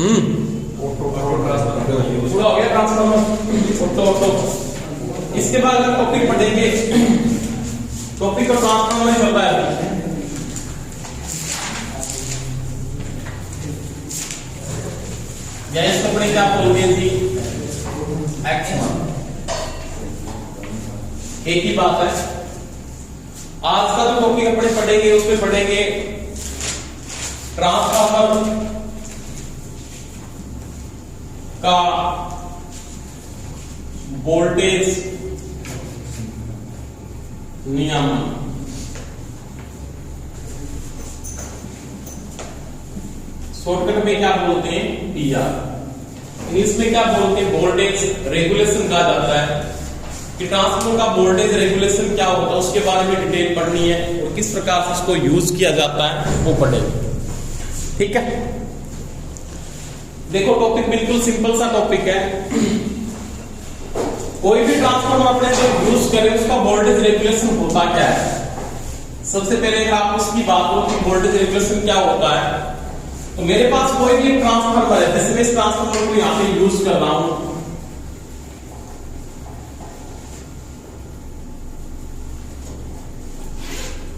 पूरा हो गया ट्रांसफार्मर ऑटो। इसके बाद अगर टॉपिक पढ़ेंगे, टॉपिक का ट्रांसफार्मर चल रहा है। गैस कंपनी क्या बोलते हैं जी, एक्शन। एक ही बात है, आज का जो टॉपिक अपने पढ़ेंगे उसमें पढ़ेंगे ट्रांसफार्मर का वोल्टेज नियमन। शॉर्टकट में क्या बोलते हैं, पीआर। इंग्लिश में क्या बोलते हैं, वोल्टेज रेगुलेशन कहा जाता है। कि ट्रांसफार्मर का वोल्टेज रेगुलेशन क्या होता है उसके बारे में डिटेल पढ़नी है और किस प्रकार से इसको यूज किया जाता है वो पढ़ेंगे। ठीक है, देखो टॉपिक बिल्कुल सिंपल सा टॉपिक है। कोई भी ट्रांसफार्मर अपने जो यूज करें उसका वोल्टेज रेगुलेशन होता क्या है। सबसे पहले अगर आप उसकी बात करो कि वोल्टेज रेगुलेशन क्या होता है, तो मेरे पास कोई भी ट्रांसफार्मर है, जैसे मैं इस ट्रांसफार्मर को यहां पे यूज कर रहा हूं।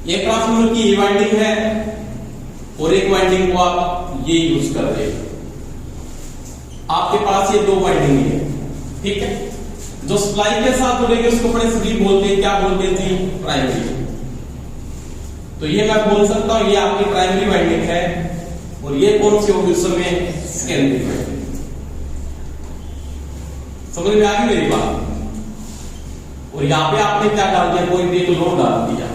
ये ट्रांसफार्मर की ये वाइंडिंग है और एक वाइंडिंग को आप ये यूज कर रहे हो। आपके पास ये दो वाइंडिंग है, ठीक है। जो सप्लाई के साथ जुड़ेगी उसको अपने सभी बोलते हैं, क्या बोलते हैं जी, प्राइमरी। तो ये मैं बोल सकता हूं ये आपकी प्राइमरी वाइंडिंग है और ये कौन सी होगी उस समय, सेकेंडरी वाइंडिंग। समझ में आ गई मेरी बात। और यहां पे आपने क्या डाल दिया, कोई भी एक लोड डाल दिया,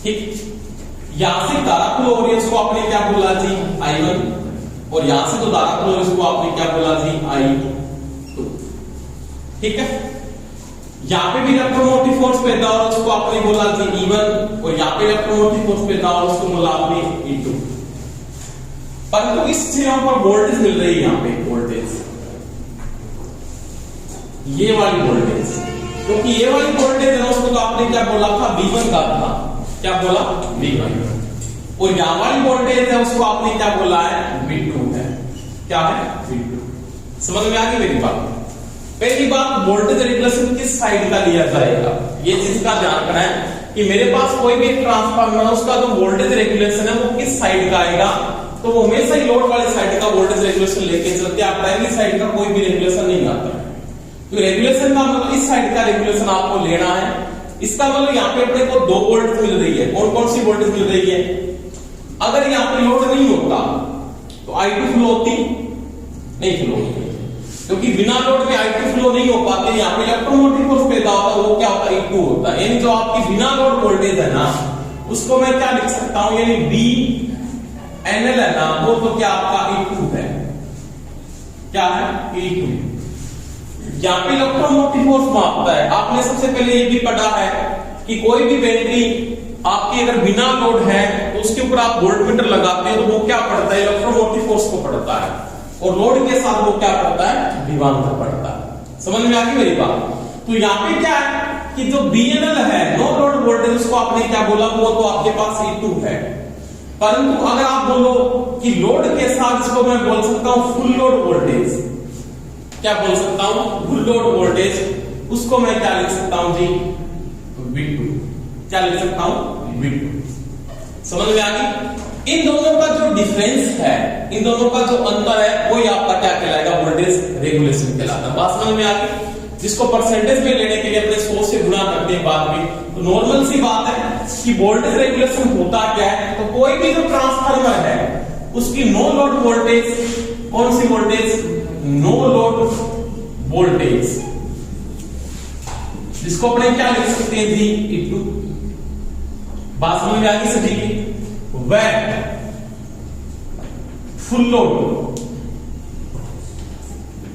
ठीक। यहां से धारा फ्लो हो रही है उसको आपने क्या बोला जी, I1, और यहां से तो धारा फ्लो उसको आपने क्या बोला जी, I2, ठीक है। यहां पे भी इलेक्ट्रोमोटिव फोर्स पैदा हो रहा है उसको आपने बोला जी E1, और यहां पे इलेक्ट्रोमोटिव फोर्स पैदा हो रहा है उसको बोला आपने E2। परंतु इस जगह पर वोल्टेज मिल रही है, यहां पे वोल्टेज, ये वाली वोल्टेज, क्योंकि ये वाली वोल्टेज है उसको तो आपने क्या बोला था, V1 का था, क्या बोला, V1। और यहां वाली वोल्टेज है उसको आपने क्या बोला है, V2 है, क्या है, V2। समझ में आ गई मेरी बात। पहली बात, वोल्टेज रेगुलेशन किस साइड का लिया जाएगा, ये चीज का ध्यान रखना है कि मेरे पास कोई भी ट्रांसफार्मर है उसका जो वोल्टेज रेगुलेशन है वो किस साइड का आएगा। तो वो हमेशा ही लोड वाली साइड का वोल्टेज रेगुलेशन लेके चलते हैं, प्राइमरी साइड का कोई भी रेगुलेशन नहीं आता है। तो रेगुलेशन का मतलब इस साइड का रेगुलेशन आपको लेना है। इसका मतलब यहाँ पे अपने को 2 वोल्ट मिल रही है। कौन कौन सी वोल्टेज मिल रही है, अगर यहाँ पे लोड नहीं होता तो I2 फ्लो होती, नहीं फ्लो होती, क्योंकि बिना लोड के I2 फ्लो नहीं हो पाते। यहाँ पे इलेक्ट्रोमोटिव फोर्स पैदा होता है, वो क्या होता है, E2 होता है। यानी जो आपकी बिना लोड वोल्टेज है ना उसको मैं क्या लिख सकता हूं, यानी VNL है ना वो तो क्या आपका E2 है, क्या है, E2। यहाँ पे इलेक्ट्रोमोटिव फोर्स मापता है। आपने सबसे पहले ये भी पढ़ा है कि कोई भी बैटरी आपकी अगर बिना लोड है तो उसके ऊपर आप वोल्टमीटर लगाते हैं तो वो क्या पढ़ता है, इलेक्ट्रोमोटिव फोर्स को पढ़ता है, और लोड के साथ वो क्या पढ़ता है, विभवांतर पढ़ता है। समझ में आ गई मेरी बात। तो यहाँ पे क्या है कि जो VNL है, नो लोड वोल्टेज, उसको आपने क्या बोला, वो तो आपके पास E2 है। परंतु अगर आप बोलो कि लोड के साथ, इसको मैं बोल सकता हूं फुल लोड वोल्टेज, क्या बोल सकता हूं, फुल लोड वोल्टेज, उसको मैं क्या लिख सकता हूं जी, V2। क्या लिख सकता हूं, V2। समझ में आ गई। इन दोनों का जो डिफरेंस है, इन दोनों का जो अंतर है, वही आपका क्या कहलाएगा, वोल्टेज रेगुलेशन कहलाता है। बात समझ में आ गई। जिसको परसेंटेज में लेने के लिए अपने 100 से गुणा करते हैं बाद में, तो नॉर्मल सी बात है कि वोल्टेज रेगुलेशन होता क्या है। तो कोई भी जो ट्रांसफार्मर है उसकी नो लोड वोल्टेज, कौन सी वोल्टेज, नो लोड वोल्टेज, जिसको अपने क्या लिख सकते हैं जी, E2। बात समझ में आ गई सभी की। वह फुल लोड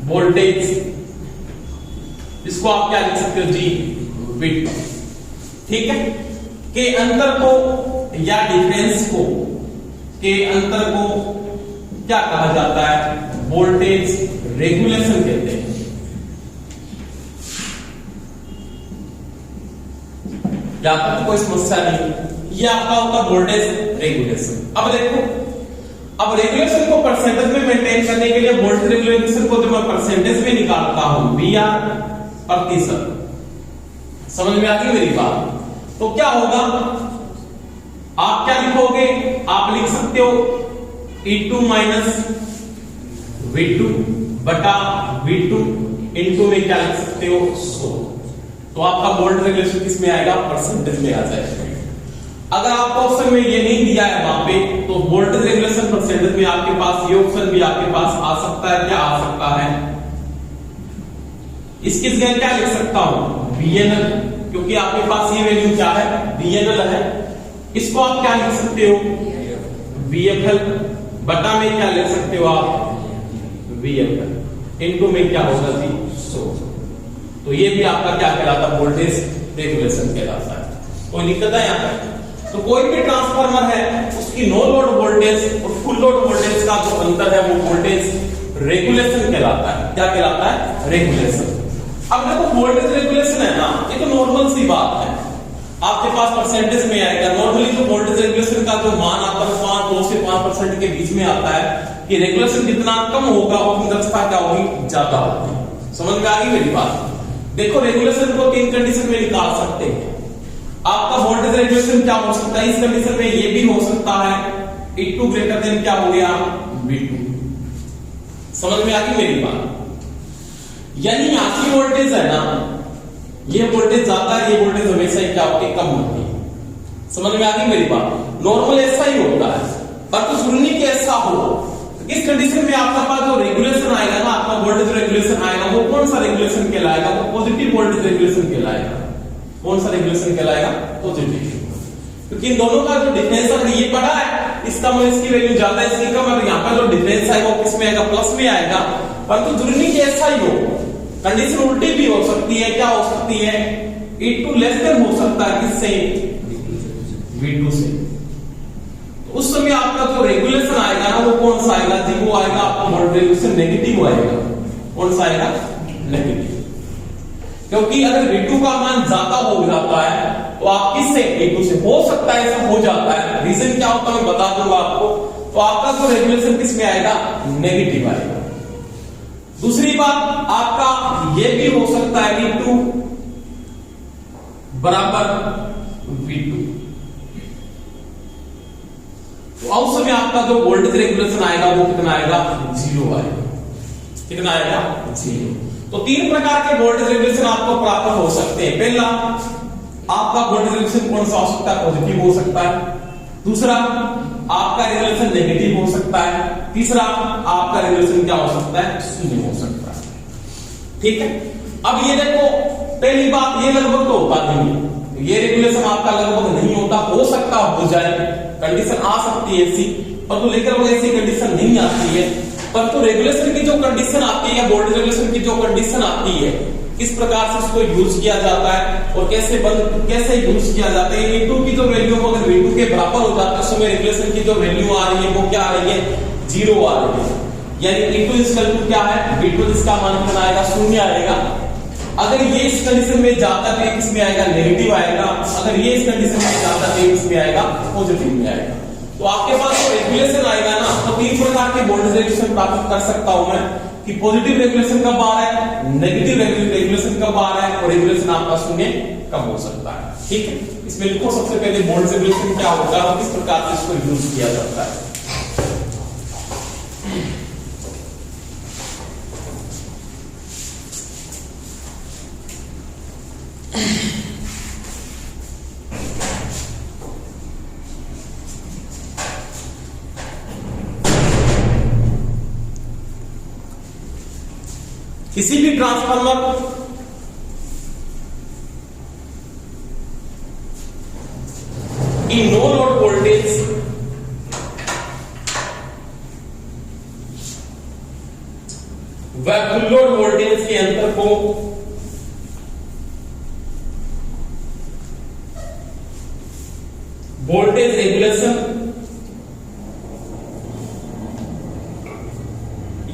वोल्टेज, जिसको आप क्या लिख सकते हो जी, V2, ठीक है। के अंतर को या डिफरेंस को, के अंतर को क्या कहा जाता है, वोल्टेज रेगुलेशन कहते हैं। यहां तक तो कोई समस्या नहीं, ये आपका होता वोल्टेज रेगुलेशन। अब देखो, अब रेगुलेशन को परसेंटेज में मेंटेन करने के लिए वोल्टेज रेगुलेशन को जब मैं परसेंटेज में निकालता हूं, VR प्रतिशत, समझ में आ गई मेरी बात? तो क्या होगा, आप क्या लिखोगे, आप लिख सकते हो E2 माइनस V2 बटा V2 इंटू में क्या लिख सकते हो 100। तो आपका वोल्ट रेगुलेशन किस में आएगा, परसेंटेज में आ जाएगा। अगर आपको ऑप्शन में ये नहीं दिया है वहां पे, तो वोल्टेज रेगुलेशन परसेंटेज में आपके पास ये ऑप्शन भी आपके पास आ सकता है। क्या आ सकता है, इसकी जगह क्या लिख सकता हूं, VNL, क्योंकि आपके पास ये वैल्यू क्या है, VNL है। इसको आप क्या लिख सकते हो, VFL बटा में क्या लिख सकते हो आप, VFL इनटू में क्या होगा जी 100। तो ये भी आपका क्या कहलाता है, वोल्टेज रेगुलेशन कहलाता है। कोई दिक्कत है यहाँ पर? तो कोई भी ट्रांसफार्मर है उसकी नो लोड वोल्टेज और फुल लोड वोल्टेज का जो अंतर है वो वोल्टेज रेगुलेशन कहलाता है। क्या कहलाता है, रेगुलेशन। अब देखो वोल्टेज रेगुलेशन है ना, ये तो नॉर्मल सी बात है, आपके पास परसेंटेज में आएगा। नॉर्मली जो वोल्टेज रेगुलेशन का जो मान आता है 2 से 5% के बीच में आता है कि रेगुलेशन जितना कम होगा उतनी दक्षता क्या होगी, ज्यादा होगी। समझ में आ गई मेरी बात? देखो रेगुलेशन को 3 कंडीशन में निकाल सकते हैं। आपका वोल्टेज रेगुलेशन क्या हो सकता है, इस कंडीशन में ये भी हो सकता है E2 ग्रेटर देन क्या हो गया, V2। समझ में आ गई मेरी बात? यानी यहां की वोल्टेज है ना, ये वोल्टेज ज्यादा है, ये वोल्टेज हमेशा ही क्या होती है, कम होती है। समझ में आ गई मेरी बात? नॉर्मल ऐसा ही होता है, पर तो सुननी के ऐसा हो। इस कंडीशन में आपका पास जो रेगुलेशन आएगा ना, आपका वोल्टेज रेगुलेशन आएगा, वो कौन सा रेगुलेशन कहलाएगा, वो पॉजिटिव वोल्टेज रेगुलेशन कहलाएगा। कौन सा रेगुलेशन कहलाएगा, पॉजिटिव। क्योंकि इन दोनों का जो डिफरेंस अगर ये बड़ा है, इसका मतलब इसकी वैल्यू ज्यादा है, इसकी कम है, यहाँ पर जो डिफरेंस आएगा वो किसमें आएगा, प्लस में आएगा। परंतु जरूरी ऐसा ही हो, कंडीशन उल्टी भी हो सकती है। क्या हो सकती है, E2 लेस देन हो सकता है किससे, V2 से। तो उस समय आपका जो रेगुलेशन आएगा ना, वो कौन सा आएगा जी, वो आएगा आपका वोल्टेज रेगुलेशन नेगेटिव आएगा। कौन सा आएगा, नेगेटिव। क्योंकि अगर V2 का मान ज्यादा हो जाता है तो आप किससे, E2 से। हो सकता है ऐसा हो जाता है, रीजन क्या होता है मैं बता दूंगा आपको। तो आपका जो रेगुलेशन किसमें आएगा, नेगेटिव आएगा। दूसरी बात, आपका ये भी हो सकता है V2 बराबर V2, तो उस समय आपका जो वोल्टेज रेगुलेशन आएगा वो कितना आएगा, 0 आएगा। कितना आएगा, 0। तो 3 प्रकार के वोल्टेज रेगुलेशन आपको प्राप्त हो सकते हैं। पहला, आपका वोल्टेज रेगुलेशन कौन सा हो सकता है, पॉजिटिव हो सकता है। दूसरा, आपका रेगुलेशन नेगेटिव हो सकता है। तीसरा, आपका रेगुलेशन क्या हो सकता है, शून्य हो सकता है। ठीक है। अब ये देखो, पहली बात, ये लगभग तो होता नहीं है, ये रेगुलेशन आपका लगभग नहीं होता, हो सकता हो जाए, कंडीशन आ सकती है ऐसी, पर तो लेकर ऐसी कंडीशन नहीं आती है। पर तो रेगुलेशन की जो कंडीशन आती है, वोल्टेज रेगुलेशन की जो कंडीशन आती है, किस प्रकार से इसको यूज किया जाता है और कैसे यूज किया जाता है। E2 की जो वैल्यू अगर V2 के बराबर हो जाता है, उसमें रेगुलेशन की जो वैल्यू आ रही है वो क्या आ रही है, 0 आ रही है। यानी E2 इसका क्या है, V2 इसका मान कितना आएगा, 0 आएगा। अगर ये इस कंडीशन में जाता है किसमें आएगा, नेगेटिव आएगा। अगर ये इस कंडीशन में जाता है किसमें आएगा, पॉजिटिव में आएगा। तो आपके पास जो रेगुलेशन आएगा ना, तो 3 प्रकार के वोल्टेज रेगुलेशन प्राप्त कर सकता हूं मैं, कि पॉजिटिव रेगुलेशन कब आ रहा है, नेगेटिव रेगुलेशन कब आ रहा है, और रेगुलेशन आपका शून्य कब हो सकता है। ठीक है, इसमें लिखो सबसे पहले वोल्टेज रेगुलेशन क्या होता है और किस प्रकार से इसको यूज किया जाता है। किसी भी ट्रांसफार्मर की नो लोड वोल्टेज व फुल लोड वोल्टेज के अंतर को वोल्टेज रेगुलेशन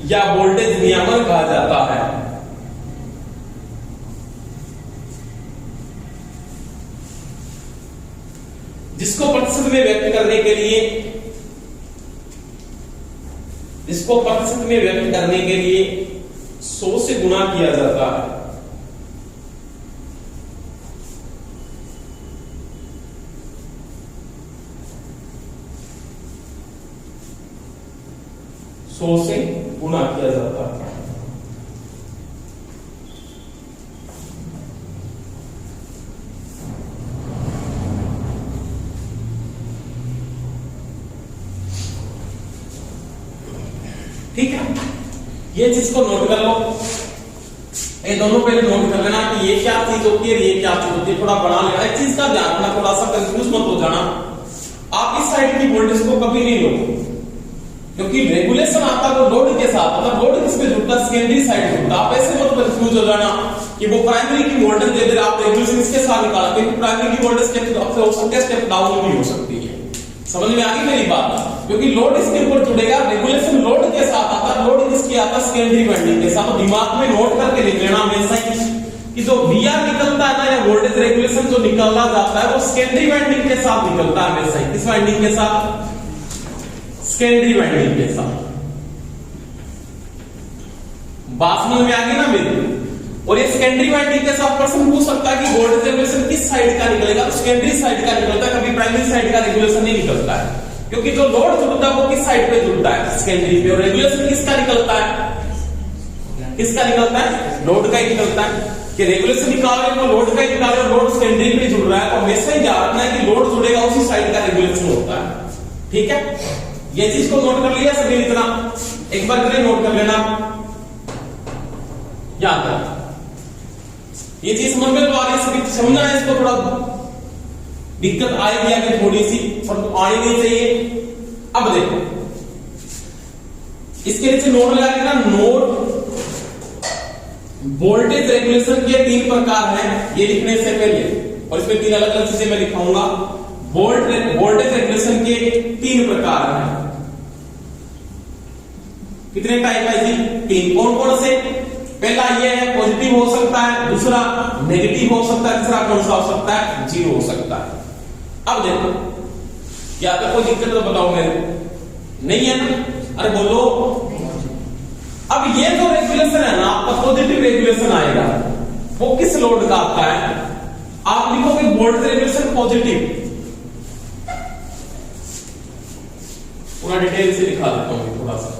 या वोल्टेज नियमन कहा जाता है। जिसको प्रतिशत में व्यक्त करने के लिए इसको प्रतिशत में व्यक्त करने के लिए 100 से गुणा किया जाता है। सौ से गुणा किया जाता है। ठीक है, ये चीज को नोट कर लो। ये दोनों पहले नोट कर लेना कि ये क्या चीज होती है, ये क्या चीज होती है, थोड़ा बना लेना। एक चीज का ध्यान रखना, थोड़ा सा कंफ्यूज मत हो जाना। आप इस साइड की वोल्टेज को कभी नहीं लो, क्योंकि रेगुलेशन आता है वो लोड के साथ, मतलब लोड किस पे जुड़ता है, सेकेंडरी साइड जुड़ता है। आप ऐसे मत कंफ्यूज हो जाना कि वो प्राइमरी की वोल्टेज दे दे, आप रेगुलेशन इसके साथ निकाला, क्योंकि प्राइमरी की वोल्टेज स्टेप अप हो सकती है, स्टेप डाउन भी हो सकती है। समझ में आ गई मेरी बात? क्योंकि लोड इसके ऊपर जुड़ेगा, रेगुलेशन लोड के साथ आता है, लोड किसके आता है, सेकेंडरी वाइंडिंग के साथ। दिमाग में नोट करके लिख लेना हमेशा ही कि जो VR निकलता है ना, या वोल्टेज रेगुलेशन जो निकाला जाता है वो सेकेंडरी वाइंडिंग के साथ निकलता है हमेशा ही। किस वाइंडिंग के साथ? सेकेंडरी वाइंडिंग के साथ। बात समझ में आ गई ना मेरी? और ये सेकेंडरी वाइंडिंग के साथ प्रश्न पूछ सकता है कि वोल्टेज रेगुलेशन किस साइड का निकलेगा, तो सेकेंडरी साइड का निकलता है, कभी प्राइमरी साइड का रेगुलेशन नहीं निकलता है। क्योंकि जो लोड जुड़ता है वो किस साइड पे जुड़ता है, सेकेंडरी पे। और रेगुलेशन किसका निकलता है, किसका निकलता है, लोड का ही निकलता है। कि रेगुलेशन निकाल रहे हैं तो लोड का ही निकाल रहे हैं, लोड सेकेंडरी पे जुड़ रहा है, तो हमेशा ही ध्यान रखना है कि लोड जुड़ेगा उसी साइड का रेगुलेशन होता है। ठीक है, ये चीज को नोट कर लिया सभी? इतना एक बार करें, नोट कर लेना, याद रखना। ये चीज समझ में तो आ रही है, समझना है इसको। थोड़ा दिक्कत आएगी आगे थोड़ी सी, पर तो आनी नहीं चाहिए। अब देखो इसके नीचे नोट लगा लेना। नोट वोल्टेज रेगुलेशन के 3 प्रकार हैं, ये लिखने से पहले, और इसमें 3 अलग अलग चीजें मैं लिखाऊंगा। वोल्टेज रेगुलेशन के 3 प्रकार हैं। कितने टाइप है जी? 3। कौन कौन से? पहला ये है पॉजिटिव हो सकता है, दूसरा नेगेटिव हो सकता है, तीसरा कौन सा हो सकता है? 0 हो सकता है। अब देखो, क्या तो कोई दिक्कत तो बताओ मेरे, नहीं है ना? अरे बोलो। अब ये जो रेगुलेशन है ना आपका, पॉजिटिव रेगुलेशन आएगा, वो किस लोड का आता है? आप लिखोगे वोल्टेज रेगुलेशन पॉजिटिव, पूरा डिटेल से लिखा देता हूं थोड़ा सा।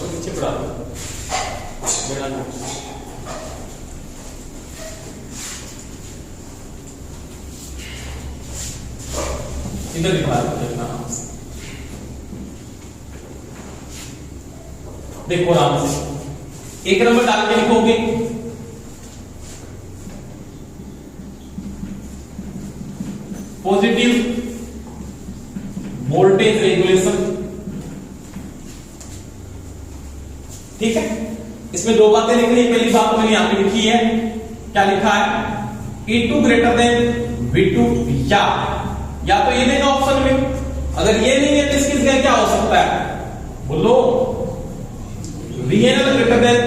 नीचे पढ़ा इधर लिखा देखना, देखो आराम से 1 नंबर डाल के लिखोगे पॉजिटिव वोल्टेज रेगुलेशन। ठीक है, इसमें 2 बातें लिखनी है। पहली बात मैंने यहां पे लिखी है, क्या लिखा है? E2 ग्रेटर देन V2, या तो ये देगा ऑप्शन में। अगर ये नहीं है तो इसकी जगह क्या हो सकता है? बोलो। VNL greater than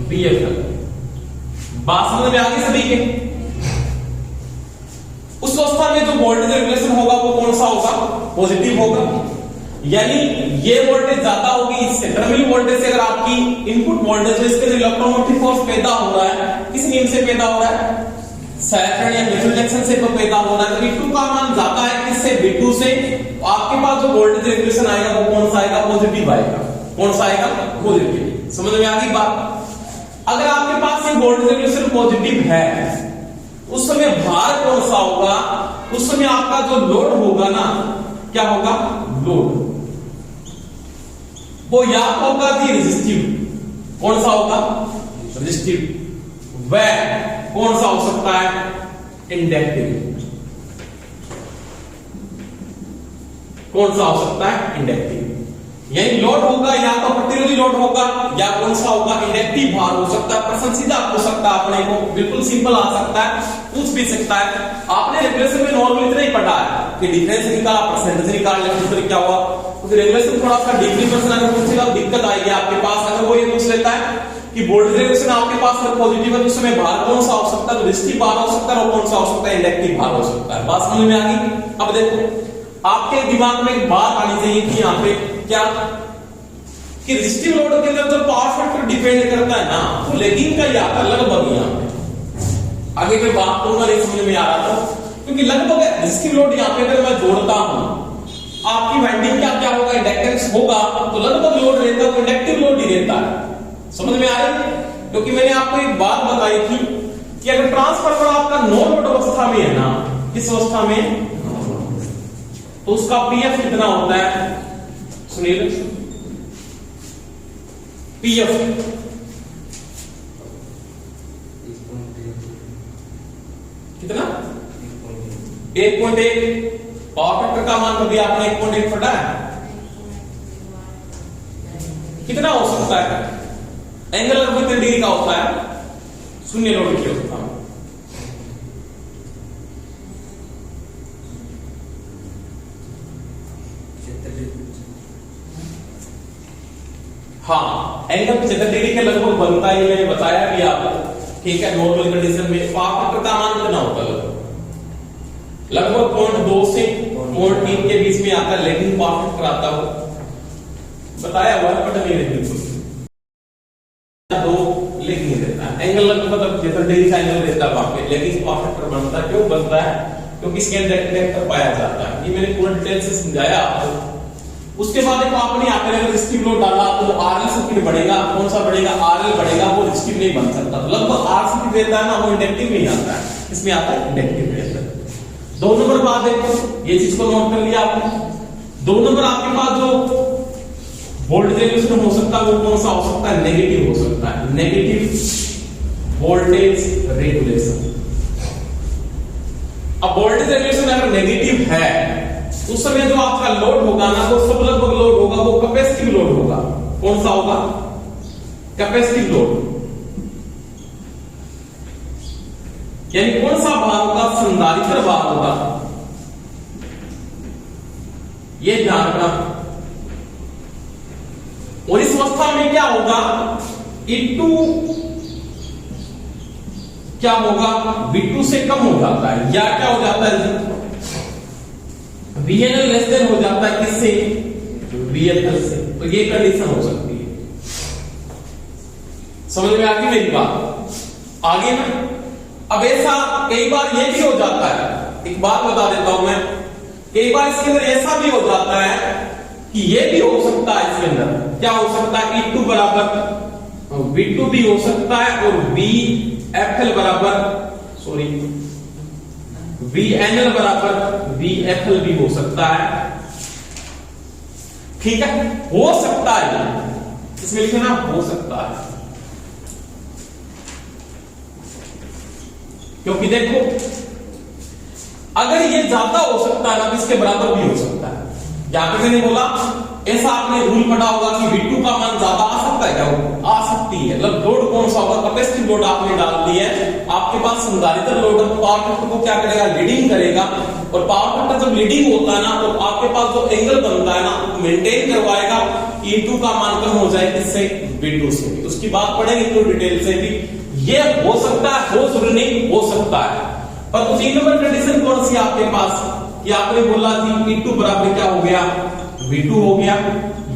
VFL। बात समझ में आ गई सभी के? उस अवस्था में जो वोल्टेज रेगुलेशन होगा वो कौन सा होगा? पॉजिटिव होगा। यानी ये वोल्टेज ज्यादा होगी इससे, टर्मिनल वोल्टेज से। अगर आपकी इनपुट वोल्टेज जो इसके इलेक्ट्रोमोटिव फोर्स पैदा हो रहा है, किस नियम से पैदा हो रहा है? सैचुरेशन या म्यूचुअल रिएक्शन से तो पैदा हो रहा है। तो V2 का मान ज्यादा है किससे? V2 से। आपके पास जो वोल्टेज रेगुलेशन आएगा वो कौन सा आएगा? पॉजिटिव आएगा। कौन सा आएगा? पॉजिटिव। समझ में आ गई बात? अगर आपके पास ये वोल्टेज रेगुलेशन पॉजिटिव है, उस समय भार कौन सा होगा? उस समय आपका जो लोड होगा ना, क्या होगा? लोड वो या होगा कि रेजिस्टिव। कौन सा होगा? रेजिस्टिव। वह कौन सा हो सकता है? इंडक्टिव। कौन सा हो सकता है? इंडक्टिव। यानी लोड होगा या तो प्रतिरोधी लोड होगा, या कौन सा होगा? इंडक्टिव भार हो सकता है। प्रश्न सीधा पूछ सकता है अपने को, बिल्कुल सिंपल आ सकता है, पूछ भी सकता है। आपने रेगुलेशन में नॉर्मल इतना ही पढ़ा है कि डिफरेंस निकाला, परसेंटेज निकाल लिया, दूसरे क्या हुआ? रेगुलेशन थोड़ा सा डीपली प्रश्न अगर पूछेगा तो दिक्कत आएगी आपके पास। अगर वो ये पूछ लेता है कि वोल्टेज रेगुलेशन आपके पास अगर पॉजिटिव है तो उसमें भार कौन सा हो सकता है, तो रेजिस्टिव भार हो सकता है, और कौन सा हो सकता है, इंडक्टिव भार हो सकता है। बात समझ में आ गई। अब देखो आपके दिमाग में एक बात आनी चाहिए कि यहाँ पे क्या कि रेजिस्टिव लोड के अंदर जो पावर फैक्टर डिपेंड करता है ना, वो लैगिंग का ही आता है लगभग। यहाँ पे आगे मैं बात करूंगा, नहीं समझ में आ रहा था, क्योंकि लगभग रेजिस्टिव लोड यहाँ पे अगर मैं जोड़ता हूं आपकी वाइंडिंग का क्या होगा, इंडक्टेंस होगा, तो लगभग लोड रहता है, तो इंडक्टिव लोड ही रहता है। समझ में आ रही है? क्योंकि मैंने आपको एक बात बताई थी कि अगर ट्रांसफार्मर आपका नो लोड अवस्था में है ना, किस अवस्था में, तो उसका पीएफ कितना होता है, सुनिए पीएफ कितना, 1.1। पावर फैक्टर का मान कभी आपने 1.1 पढ़ा है, कितना हो सकता है, एंगल लगभग कितने डिग्री का होता है, शून्य लोड की अवस्था में। हाँ, एंगल 75 डिग्री के लगभग बनता है, मैंने बताया भी आपको, ठीक है। नॉर्मल कंडीशन में पावर फैक्टर का मान कितना होता है, लगभग 0.2 से 0.3 के बीच में आता है, लेकिन पावर फैक्टर आता हो बताया हुआ है, पता नहीं बिल्कुल 2 लेकिन नहीं रहता है। एंगल लगभग 75 डिग्री का एंगल रहता है वहां पे, लेकिन पावर फैक्टर बनता है। क्यों बनता है, क्योंकि इसके अंदर इंडक्टर पाया जाता है। ये मैंने पूरा डिटेल से समझाया आपको। उसके बाद देखो आपने यहाँ पे अगर रेजिस्टिव लोड डाला तो आरएल सर्किट बढ़ेगा, कौन सा बढ़ेगा, आरएल बढ़ेगा, वो रेजिस्टिव नहीं बन सकता। तो लगभग आर सर्किट रहता है ना, वो इंडक्टिव नहीं आता है, इसमें आता है इंडक्टिव रहता है। 2 नंबर बात देखो, ये चीज को नोट कर लिया आपने। 2 नंबर आपके पास जो वोल्टेज रेगुलेशन हो सकता है वो कौन सा हो सकता है, नेगेटिव हो सकता है, नेगेटिव वोल्टेज रेगुलेशन। अब वोल्टेज रेगुलेशन अगर नेगेटिव है उस समय जो आपका लोड होगा ना, वो सब लगभग लोड होगा, वो कैपेसिटिव लोड होगा। कौन सा होगा, कैपेसिटिव लोड। यानी कौन सा भाग होगा, संधारित्र भाग होगा, ये ध्यान रखना। और इस अवस्था में क्या होगा, E2 क्या होगा, V2 से कम हो जाता है, या क्या हो जाता है, VNL लेस देन हो जाता है, किससे, VNL से। तो ये कंडीशन हो सकती है। समझ में आ गई मेरी बात, आगे ना। अब ऐसा कई बार ये भी हो जाता है, एक बात बता देता हूं मैं, कई बार इसके अंदर ऐसा भी हो जाता है कि ये भी हो सकता है, इसके अंदर क्या हो सकता है, E2 बराबर V2 भी हो सकता है, और VFL बराबर, सॉरी, VNL बराबर VFL भी हो सकता है। ठीक है, हो सकता है, इसमें लिखना हो सकता है, क्योंकि देखो अगर ये ज्यादा हो सकता है ना तो इसके बराबर भी हो सकता है। यहां पे मैंने बोला ऐसा आपने रूल पढ़ा होगा कि V2 का मान ज्यादा आ सकता है, क्या आ सकती है। मतलब लोड कौन सा होगा, कैपेसिटिव लोड आपने डाल दी है, आपके पास संधारित्र लोड है, पावर फैक्टर को क्या करेगा, लीडिंग करेगा। और पावर फैक्टर जब लीडिंग होता है ना तो आपके पास जो एंगल बनता है ना मेंटेन करवाएगा, E2 का मान कम हो जाए किससे, V2 से। उसकी बात पढ़ेंगे पूरी डिटेल से भी। ये हो सकता है, हो जरूरी नहीं, हो सकता है। पर 3 नंबर कंडीशन कौन सी आपके पास, कि आपने बोला थी E2 बराबर क्या हो गया, V2 हो गया,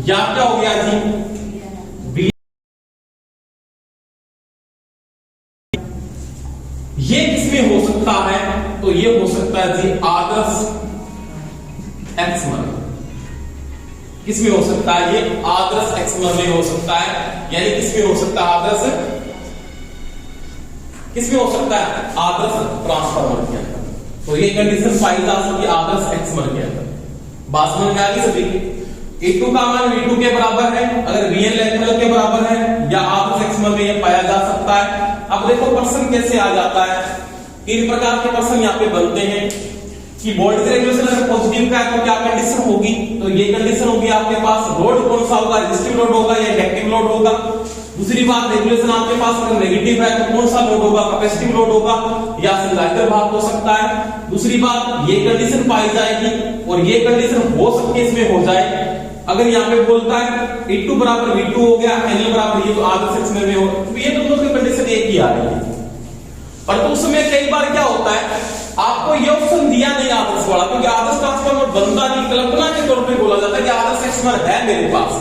या क्या हो गया जी, V। ये किसमें हो सकता है, तो ये हो सकता है जी आदर्श एक्समर। किसमें हो सकता है, ये आदर्श एक्समर में हो सकता है। यानी किसमें हो सकता है, आदर्श किसमें हो सकता है, आदर्श ट्रांसफार्मर के अंदर। तो ये कंडीशन पाई जा सकती है आदर्श एक्समर के अंदर। बात समझ में आ गई सभी की। E2 का मान V2 के बराबर है, अगर VNL के बराबर है, या आदर्श एक्समर में ये पाया जा सकता है। अब देखो पर्सन कैसे आ जाता है, 3 प्रकार के पर्सन यहाँ पे बनते हैं कि वोल्टेज रेगुलेशन अगर पॉजिटिव का है तो क्या कंडीशन होगी, तो ये कंडीशन होगी आपके पास, लोड कौन सा होगा, रेजिस्टिव लोड होगा या इंडक्टिव लोड होगा। दूसरी बात, रेगुलेशन आपके पास अगर नेगेटिव है तो कौन सा लोड होगा, कैपेसिटिव लोड होगा या संधारित्र भाग हो सकता है। दूसरी बात, ये कंडीशन पाई जाएगी और ये कंडीशन हो सकती है इसमें हो जाए अगर यहाँ पे बोलता है E2 बराबर V2 हो गया, NL बराबर ये तो आदर्श एक्समेर में हो, तो ये दोनों की कंडीशन एक ही आ रही है। पर तो उसमें कई बार क्या होता है, आपको ये ऑप्शन दिया नहीं आदर्श वाला, क्योंकि आदर्श ट्रांसफार्मर बनता नहीं, कल्पना के तौर पे बोला जाता है कि आदर्श एक्समेर है मेरे पास,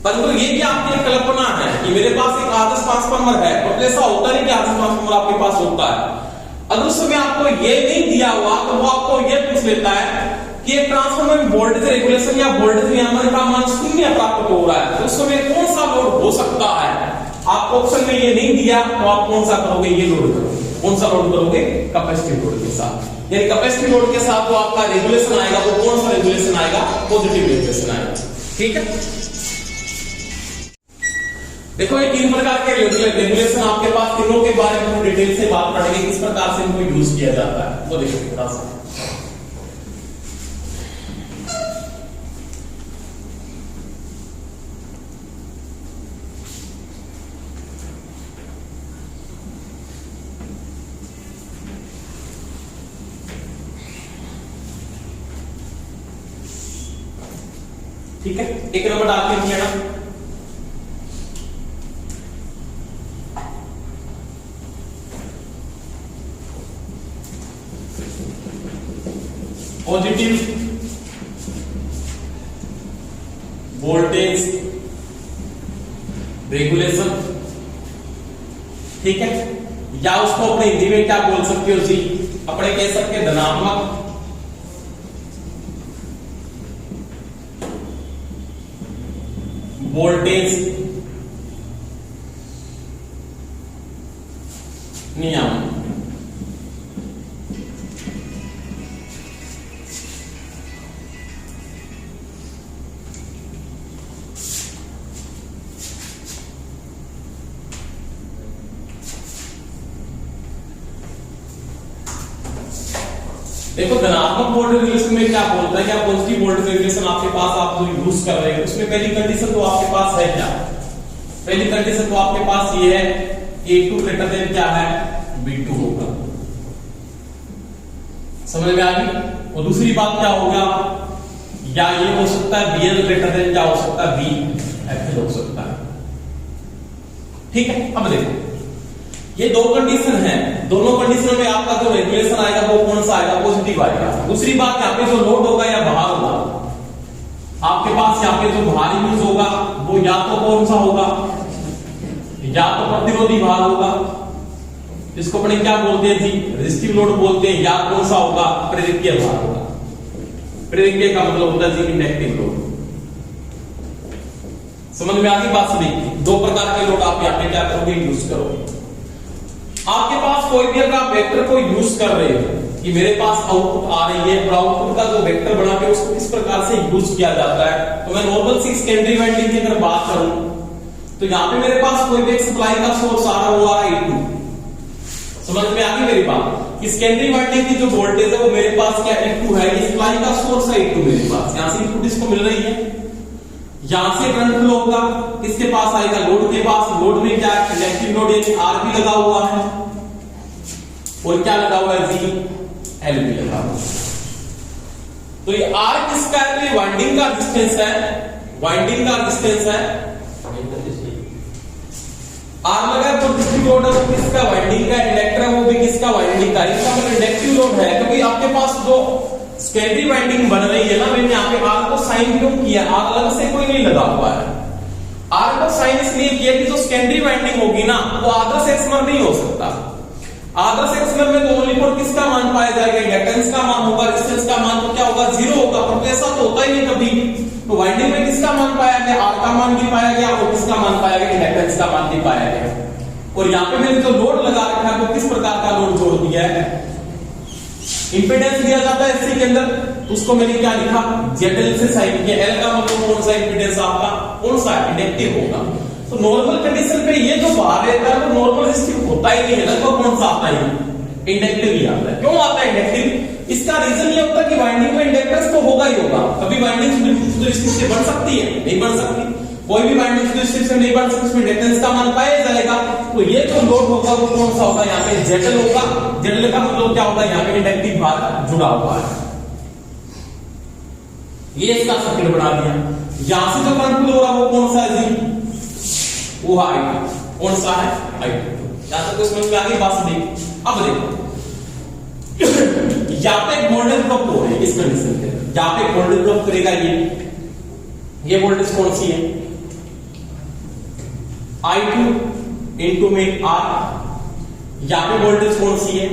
परंतु ये भी आपकी कल्पना है कि मेरे पास एक आदर्श ट्रांसफार्मर है, और ऐसा होता नहीं कि आदर्श ट्रांसफार्मर आपके पास होता है। अगर उस समय आपको ये नहीं दिया हुआ तो वो आपको ये पूछ लेता है कि एक ट्रांसफार्मर में वोल्टेज रेगुलेशन या वोल्टेज नियमन का मान शून्य प्राप्त हो रहा है, तो उस समय कौन सा लोड हो सकता है। आपको ऑप्शन में ये नहीं दिया तो आप कौन सा करोगे, ये लोड करोगे। कौन सा लोड करोगे, कैपेसिटिव लोड के साथ। यानी कैपेसिटिव लोड के साथ जो आपका रेगुलेशन आएगा वो कौन सा रेगुलेशन आएगा, पॉजिटिव रेगुलेशन आएगा। ठीक है, देखो ये तीन प्रकार के रेगुलेशन आपके पास, तीनों के बारे में डिटेल से बात करेंगे, किस प्रकार से इनको यूज किया जाता है वो देखो थोड़ा सा। ठीक है, एक नंबर डाल के लेना, पॉजिटिव वोल्टेज रेगुलेशन। ठीक है, या उसको अपने हिंदी में क्या बोल सकते हो जी, अपने कह सकते हैं धनात्मक वोल्टेज नियम। देखो धनात्मक वोल्टेज रेगुलेशन में क्या बोलता है, क्या पॉजिटिव वोल्टेज रेगुलेशन आपके पास आप जो यूज कर रहे हैं उसमें पहली कंडीशन तो आपके पास है क्या, पहली कंडीशन तो आपके पास ये है A2 ग्रेटर देन क्या है, B2 होगा। समझ में आ गई। और दूसरी बात क्या होगा, या ये हो सकता है BL ग्रेटर देन क्या हो सकता है, BFL हो सकता है। ठीक है, अब देखो ये दो कंडीशन है, दोनों कंडीशन में आपका जो रेगुलेशन आएगा वो कौन सा आएगा, पॉजिटिव आएगा। दूसरी बात यहाँ पे जो लोड होगा या भार होगा, आपके पास यहाँ पे जो भार यूज होगा वो या तो कौन सा होगा, या तो प्रतिरोधी भार होगा, इसको अपने क्या बोलते हैं जी, रेजिस्टिव लोड बोलते हैं, या कौन सा होगा, प्रेरकीय भार होगा। प्रेरकीय का मतलब होता है जी इंडक्टिव लोड। समझ में आ गई बात सुनी। दो प्रकार के लोड आप यहाँ पे क्या करोगे, यूज करोगे। आपके पास कोई भी अगर आप वेक्टर को यूज कर रहे हो कि मेरे पास आउटपुट आ रही है और आउटपुट का जो वेक्टर बना के उसको किस प्रकार से यूज किया जाता है, तो मैं नॉर्मल सी सेकेंडरी वाइंडिंग की अगर बात करूं तो यहाँ पे मेरे पास कोई भी एक सप्लाई का सोर्स आ रहा हुआ है E2। समझ में आ गई मेरी बात। सेकेंडरी वाइंडिंग की जो वोल्टेज है वो मेरे पास क्या E2 है, ये सप्लाई का सोर्स है E2 मेरे पास, यहां से इनपुट इसको मिल रही है, यहां से करंट फ्लो होगा, किसके पास आएगा, लोड के पास। लोड में क्या है, इंडक्टिव लोड यानी R भी लगा हुआ है और क्या लगा हुआ है जी, L भी लगा हुआ है। तो ये R किसका है, तो ये वाइंडिंग का डिस्टेंस है, वाइंडिंग का डिस्टेंस है। R लगा तो डिस्ट्रिक्ट लोड है वो किसका, वाइंडिंग का। इंडक्टर है वो भी किसका, वाइंडिंग का। इसका मतलब इंडक्टिव लोड है, क्योंकि आपके पास जो सेकेंडरी वाइंडिंग बन रही है ना, मैंने यहाँ पे R को साइन क्यों किया, R अलग से कोई नहीं लगा हुआ है। R को साइन इसलिए किया कि जो सेकेंडरी वाइंडिंग होगी ना वो आदर्श एक्समर नहीं हो सकता। आदर्श एक्समर में तो ओनली फॉर किसका मान पाया जाएगा, इंडक्टेंस का मान होगा, रेजिस्टेंस का मान तो क्या होगा, जीरो होगा। पर ऐसा तो होता ही नहीं कभी। तो वाइंडिंग में किसका मान पाया गया, R का मान भी पाया गया और किसका मान पाया गया, इंडक्टेंस का मान भी पाया गया। और यहाँ पे मैंने जो लोड लगा रखा है वो किस प्रकार का लोड जोड़ दिया है, इंपेडेंस दिया जाता है इसके अंदर, तो उसको मैंने क्या लिखा, ZL से साइन किया। L का मतलब कौन सा इंपेडेंस आपका, कौन सा इंडक्टिव होगा। तो नॉर्मल कंडीशन पे ये जो बाहर रहता है तो नॉर्मल रेजिस्टिव होता ही नहीं है, लगभग कौन सा आता है, इंडक्टिव ही आता है। क्यों आता है इंडक्टिव, इसका रीजन ये होता है कि वाइंडिंग में इंडक्टेंस तो होगा ही होगा। कभी वाइंडिंग रेजिस्टिव से बन सकती है, नहीं बन सकती। कोई भी वाइंडिंग रेजिस्टिव से नहीं बन सकती, उसमें इंडक्टेंस का मान पाया जाएगा। तो ये जो लोड होगा वो कौन सा होगा, यहाँ पे ZL होगा। ZL का मतलब क्या होगा, यहाँ पे इंडक्टिव भार जुड़ा हुआ है। ये इसका सर्किट बना दिया। यहां से जो करंट फ्लो हो रहा है वो कौन सा है जी? वो I2। कौन सा है? I2। यहां तक तो समझ में आ गई बात? देख अब देखो यहां पे एक वोल्टेज ड्रॉप हो रही है इस कंडीशन पे, यहां पे वोल्टेज ड्रॉप करेगा ये वोल्टेज कौन सी है? I2 इंटू में R। यहां पे वोल्टेज कौन सी है?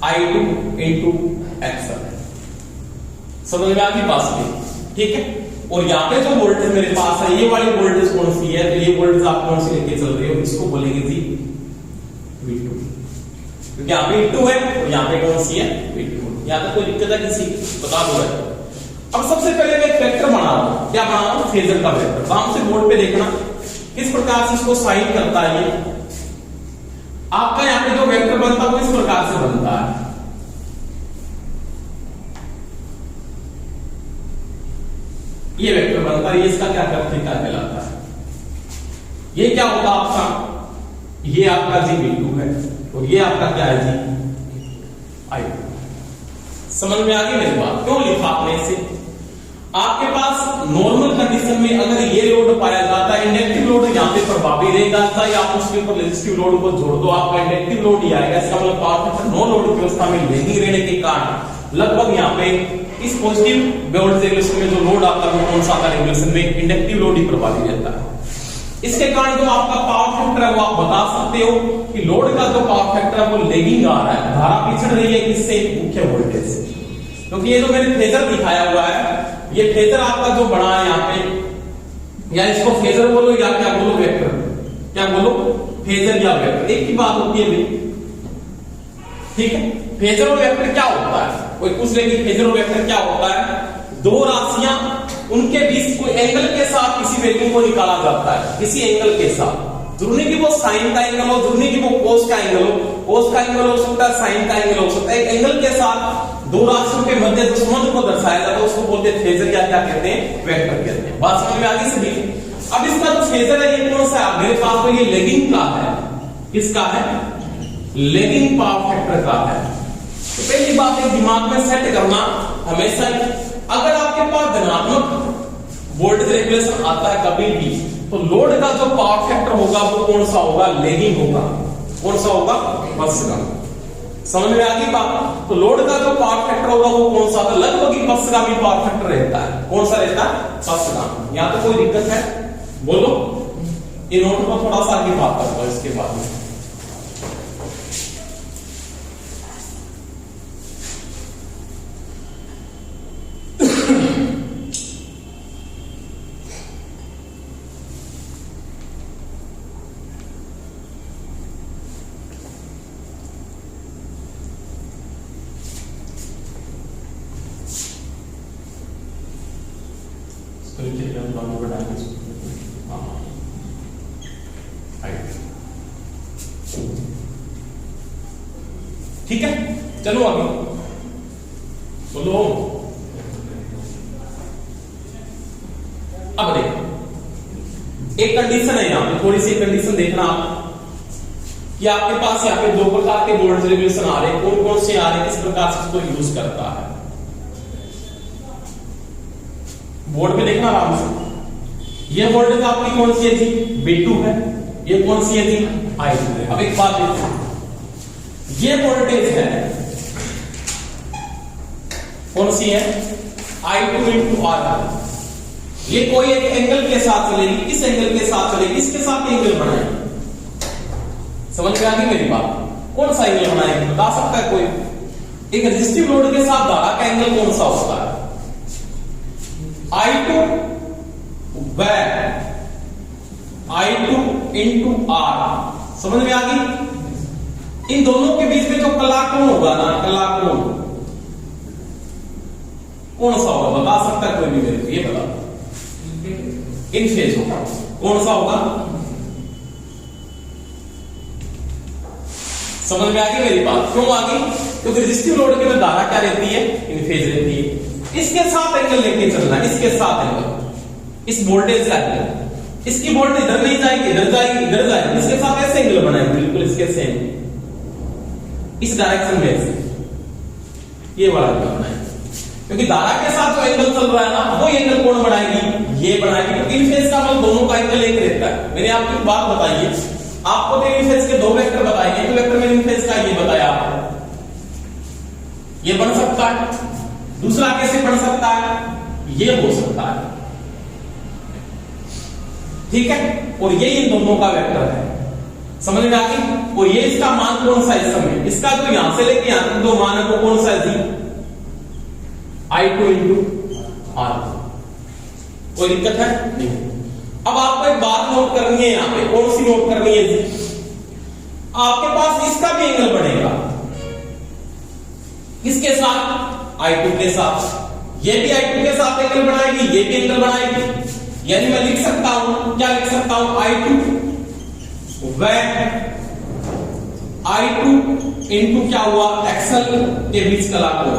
I2 into XL। समझ में आ गई बात? ठीक है। और यहाँ पे जो वोल्टेज मेरे पास है ये वाली वोल्टेज कौन सी है? तो ये वोल्टेज आप कौन सी लेके चल रहे हो? इसको बोलेंगे जी V2, क्योंकि यहाँ पे V2 है और यहाँ पे कौन सी है? V2। यहाँ तक कोई दिक्कत है किसी? बता दो। अब सबसे पहले मैं एक वेक्टर बना रहा हूं। क्या बना रहा हूं? फेजर का वेक्टर। आराम से बोर्ड पे देखना किस प्रकार से इसको साइन करता है। ये आपका यहाँ पे जो वेक्टर बनता है वो इस प्रकार से बनता है। ये वेक्टर बनता है, ये इसका क्या थीटा कहलाता है। ये क्या होगा आपका? ये आपका जी V2 है और ये आपका क्या है जी? I2। समझ में आ गई मेरी बात? क्यों लिखा आपने इसे? आपके पास नॉर्मल कंडीशन में अगर ये लोड पाया जाता है, इंडक्टिव लोड यहाँ पे प्रभावी रहेगा, चाहे आप उसके ऊपर रेजिस्टिव लोड को जोड़ दो, आपका इंडक्टिव लोड ही आएगा। इसका मतलब पावर फैक्टर नो लोड की अवस्था में लेगिंग रहने के कारण लगभग यहाँ पे इस पॉजिटिव वोल्टेज रेगुलेशन में जो लोड आता है वो कौन सा आता है? रेगुलेशन में इंडक्टिव लोड ही प्रभावी रहता है। इसके कारण जो आपका पावर फैक्टर है वो आप बता सकते हो कि लोड का जो पावर फैक्टर है वो लेगिंग आ रहा है, धारा पिछड़ रही है किससे? मुख्य वोल्टेज से। क्योंकि ये जो मैंने फेजर दिखाया हुआ है, ये फेजर आपका जो बना है यहाँ पे, या इसको फेजर बोलो या क्या बोलो? वेक्टर। क्या बोलो? फेजर या वेक्टर, एक ही बात होती है भाई। ठीक है। फेजर और वेक्टर क्या होता है? कोई पूछ ले कि फेजर और वेक्टर क्या होता है? दो राशियां उनके बीच कोई एंगल के साथ किसी वैल्यू को निकाला जाता है, किसी एंगल के साथ। जरूरी कि वो साइन का एंगल हो, जरूरी कि वो कोस का एंगल हो। कोस का एंगल हो सकता है, साइन का एंगल हो सकता है। एक एंगल के साथ दो राशियों के मध्य जो संबंध को दर्शाया जाता है उसको बोलते हैं फेजर, या क्या कहते हैं? वेक्टर कहते हैं। बात समझ में आ गई सभी? अब इसका जो फेजर है ये कौन सा है? मेरे पास तो ये लेगिंग का है। किसका है? लेगिंग पावर फैक्टर का है। तो पहली बात है दिमाग में सेट करना हमेशा, अगर आपके पास धनात्मक वोल्टेज रेगुलेशन आता है कभी भी, तो लोड का जो पावर फैक्टर होगा वो कौन सा होगा? लेगिंग होगा। कौन सा होगा? बस का। समझ में आ गई बात? तो लोड का जो पावर फैक्टर होगा वो कौन सा? लगभग ही पक्षगामी पावर फैक्टर रहता है। कौन सा रहता है? पक्षगामी। यहां तो कोई दिक्कत है? बोलो। ये नोट को थोड़ा सा आगे बात करूंगा इसके बाद में। ठीक है, चलो आगे बोलो। अब देखो एक कंडीशन है, यहां पे थोड़ी सी कंडीशन देखना आप कि आपके पास यहाँ पे दो प्रकार के वोल्टेज रेगुलेशन आ रहे हैं। कौन कौन से आ रहे हैं, किस प्रकार से इसको यूज करता है? बोर्ड पे देखना आराम से। ये वोल्टेज आपकी कौन सी है जी? V2 है। ये कौन सी है जी? I2 है। अब एक बात देखो, ये वोल्टेज है कौन सी है? I2 into R। ये कोई एक एंगल के साथ चलेगी। किस एंगल के साथ चलेगी? इसके साथ एंगल बनाएगी। समझ में आ गई मेरी बात? कौन सा एंगल बनाएगी बता सकता है कोई? एक रेजिस्टिव लोड के साथ धारा का एंगल कौन सा होता है? I2 I2 into R। समझ में आ गई? इन दोनों के बीच में जो कला कोण होगा ना, कला कोण कौन सा होगा बता सकता है कोई भी मेरे को? ये बता। इन फेज होगा। कौन सा होगा? समझ में आ गई मेरी बात? क्यों आ गई? क्योंकि रेजिस्टिव लोड के में धारा क्या रहती है? इन फेज रहती है। इसके साथ एंगल लेके चलना, इसके साथ एंगल, इस वोल्टेज का एंगल। इसकी वोल्टेज इधर नहीं जाएगी, इधर जाएगी, इधर जाएगी। इसके साथ ऐसे एंगल बनाएंगे बिल्कुल इसके सेम, इस डायरेक्शन में ऐसे ये वाला एंगल बनाएंगे। क्योंकि धारा के साथ जो एंगल चल रहा है ना, वो एंगल कौन बनाएगी, ये बनाएगी। तो इन फेज का मतलब दोनों का एंगल एक रहता है। मैंने आपको एक बात बताई है, आपको तो इन फेज के दो वेक्टर बताए, एक वेक्टर में इन फेज का ये बताया आपको, ये बन सकता है। दूसरा कैसे बन सकता है, ये हो सकता है, ठीक है। और ये इन दोनों का वेक्टर है, समझ में आ गई। और ये इसका मान कौन सा है इस समय, इसका जो यहां से लेके यहां तक दो मान है, वो कौन सा है जी, I2 इंटू R2। कोई दिक्कत है नहीं। अब आपको एक बात नोट करनी है, यहां पे कौन सी नोट करनी है जी, आपके पास इसका भी एंगल बनेगा, किसके साथ, I2 के साथ। ये भी I2 के साथ एंगल बनाएगी, ये भी एंगल बनाएगी। यानी मैं लिख सकता हूं, क्या लिख सकता हूं, I2 इंटू क्या हुआ, एक्सल के बीच का कोण।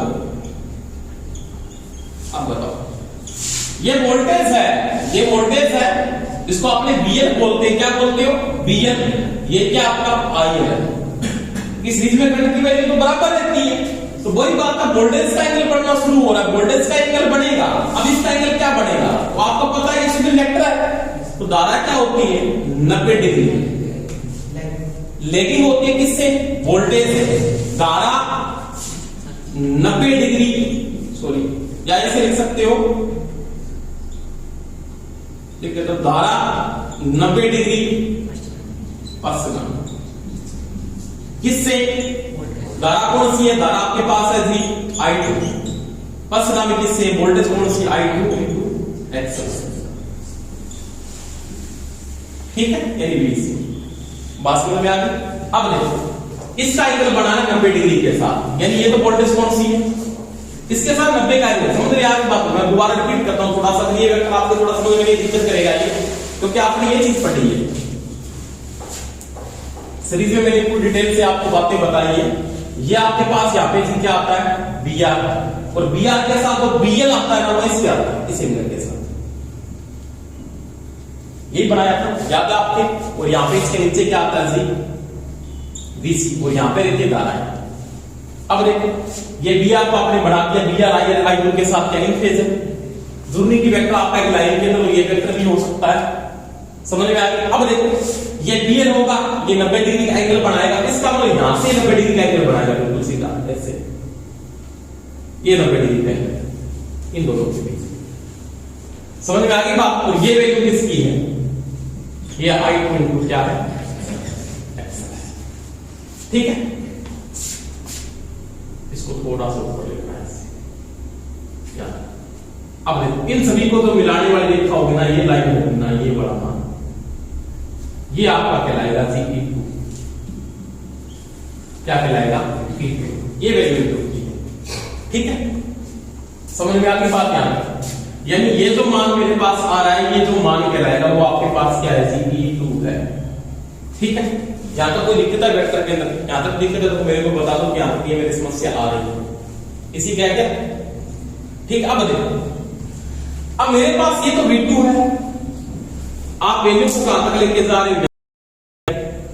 अब बताओ, ये वोल्टेज है, इसको आपने VL बोलते हैं, क्या बोलते हो, VL। ये क्या आपका IL है। इस सीरीज में करंट की वैल्यू तो बराबर रहती है, तो वही बात है, वोल्टेज का एंगल बढ़ना शुरू हो रहा है, वोल्टेज का एंगल बनेगा। अब इसका एंगल क्या बनेगा, तो आपको पता है, ये वेक्टर है, तो धारा क्या होती है, 90 डिग्री लेकिन होती है किससे, वोल्टेज से। धारा 90 डिग्री, सॉरी, या ऐसे लिख सकते हो, लिख तो धारा 90 डिग्री पश्चिम, किससे, धारा कौन सी है, धारा आपके पास है जी I2, पश्चिम में किससे, वोल्टेज कौन सी, I2 इंटू एक्सल, ठीक है। यानी VC बात समझ में आ गई। अब देखो, इसका एंगल बना है 90 डिग्री के साथ, यानी ये तो वोल्टेज कौन सी है, इसके साथ 90 का एंगल। समझ रहे यार बात, मैं दोबारा रिपीट करता हूं थोड़ा सा, ये वेक्टर आपको थोड़ा समझ में दिक्कत करेगा ये, क्योंकि आपने ये चीज पढ़ी है सीरीज में, मैंने पूरी डिटेल से आपको बातें बताई है। ये आपके पास यहाँ पे क्या आता है, BR, और BR के साथ तो BL आता है ना, वो इसके आता है, इस एंगल के साथ यही बनाया था, याद है आपके। और यहाँ पे इसके नीचे क्या आता है जी, VC, और यहाँ पे रहती है धारा है। अब देखो, ये BR को आपने बढ़ा दिया, BR I2 के साथ क्या इन फेज है, दूरी की वेक्टर आपका एक लाइन के, तो ये वेक्टर भी हो सकता है, समझ में आ गया। अब देखो, ये BL होगा, ये 90 डिग्री का एंगल बनाएगा, इसका मतलब यहां से 90 डिग्री का एंगल बनाएगा, बिल्कुल सीधा ऐसे, ये 90 डिग्री का एंगल इन दोनों के बीच, समझ में आ गई बात। और ये वैल्यू किसकी है, ये I2 इंटू क्या है, ठीक है। इसको थोड़ा सा ऊपर लेना है, अब देखो, इन सभी को तो मिलाने वाली देखा होगी ना, ये लाइन होगी ना, ये बड़ा मान, ये आपका कहलाएगा जी P2, क्या कहलाएगा, P2, ये वैल्यू होगी, ठीक है। समझ में आ गई बात यहां पर। यानी ये जो मान मेरे पास आ रहा है, ये जो मान कहलाएगा, वो आपके पास क्या है जी, P2 है, ठीक है। यहां तक कोई दिक्कत है वेक्टर के अंदर, यहां तक दिक्कत है तो मेरे को बता दो कि यहां तक ये मेरी समस्या आ रही है, इसी क्या क्या, ठीक। अब देखो, अब मेरे पास ये तो V2 है, आप वैल्यू को कहां तक लेके जा रहे हो,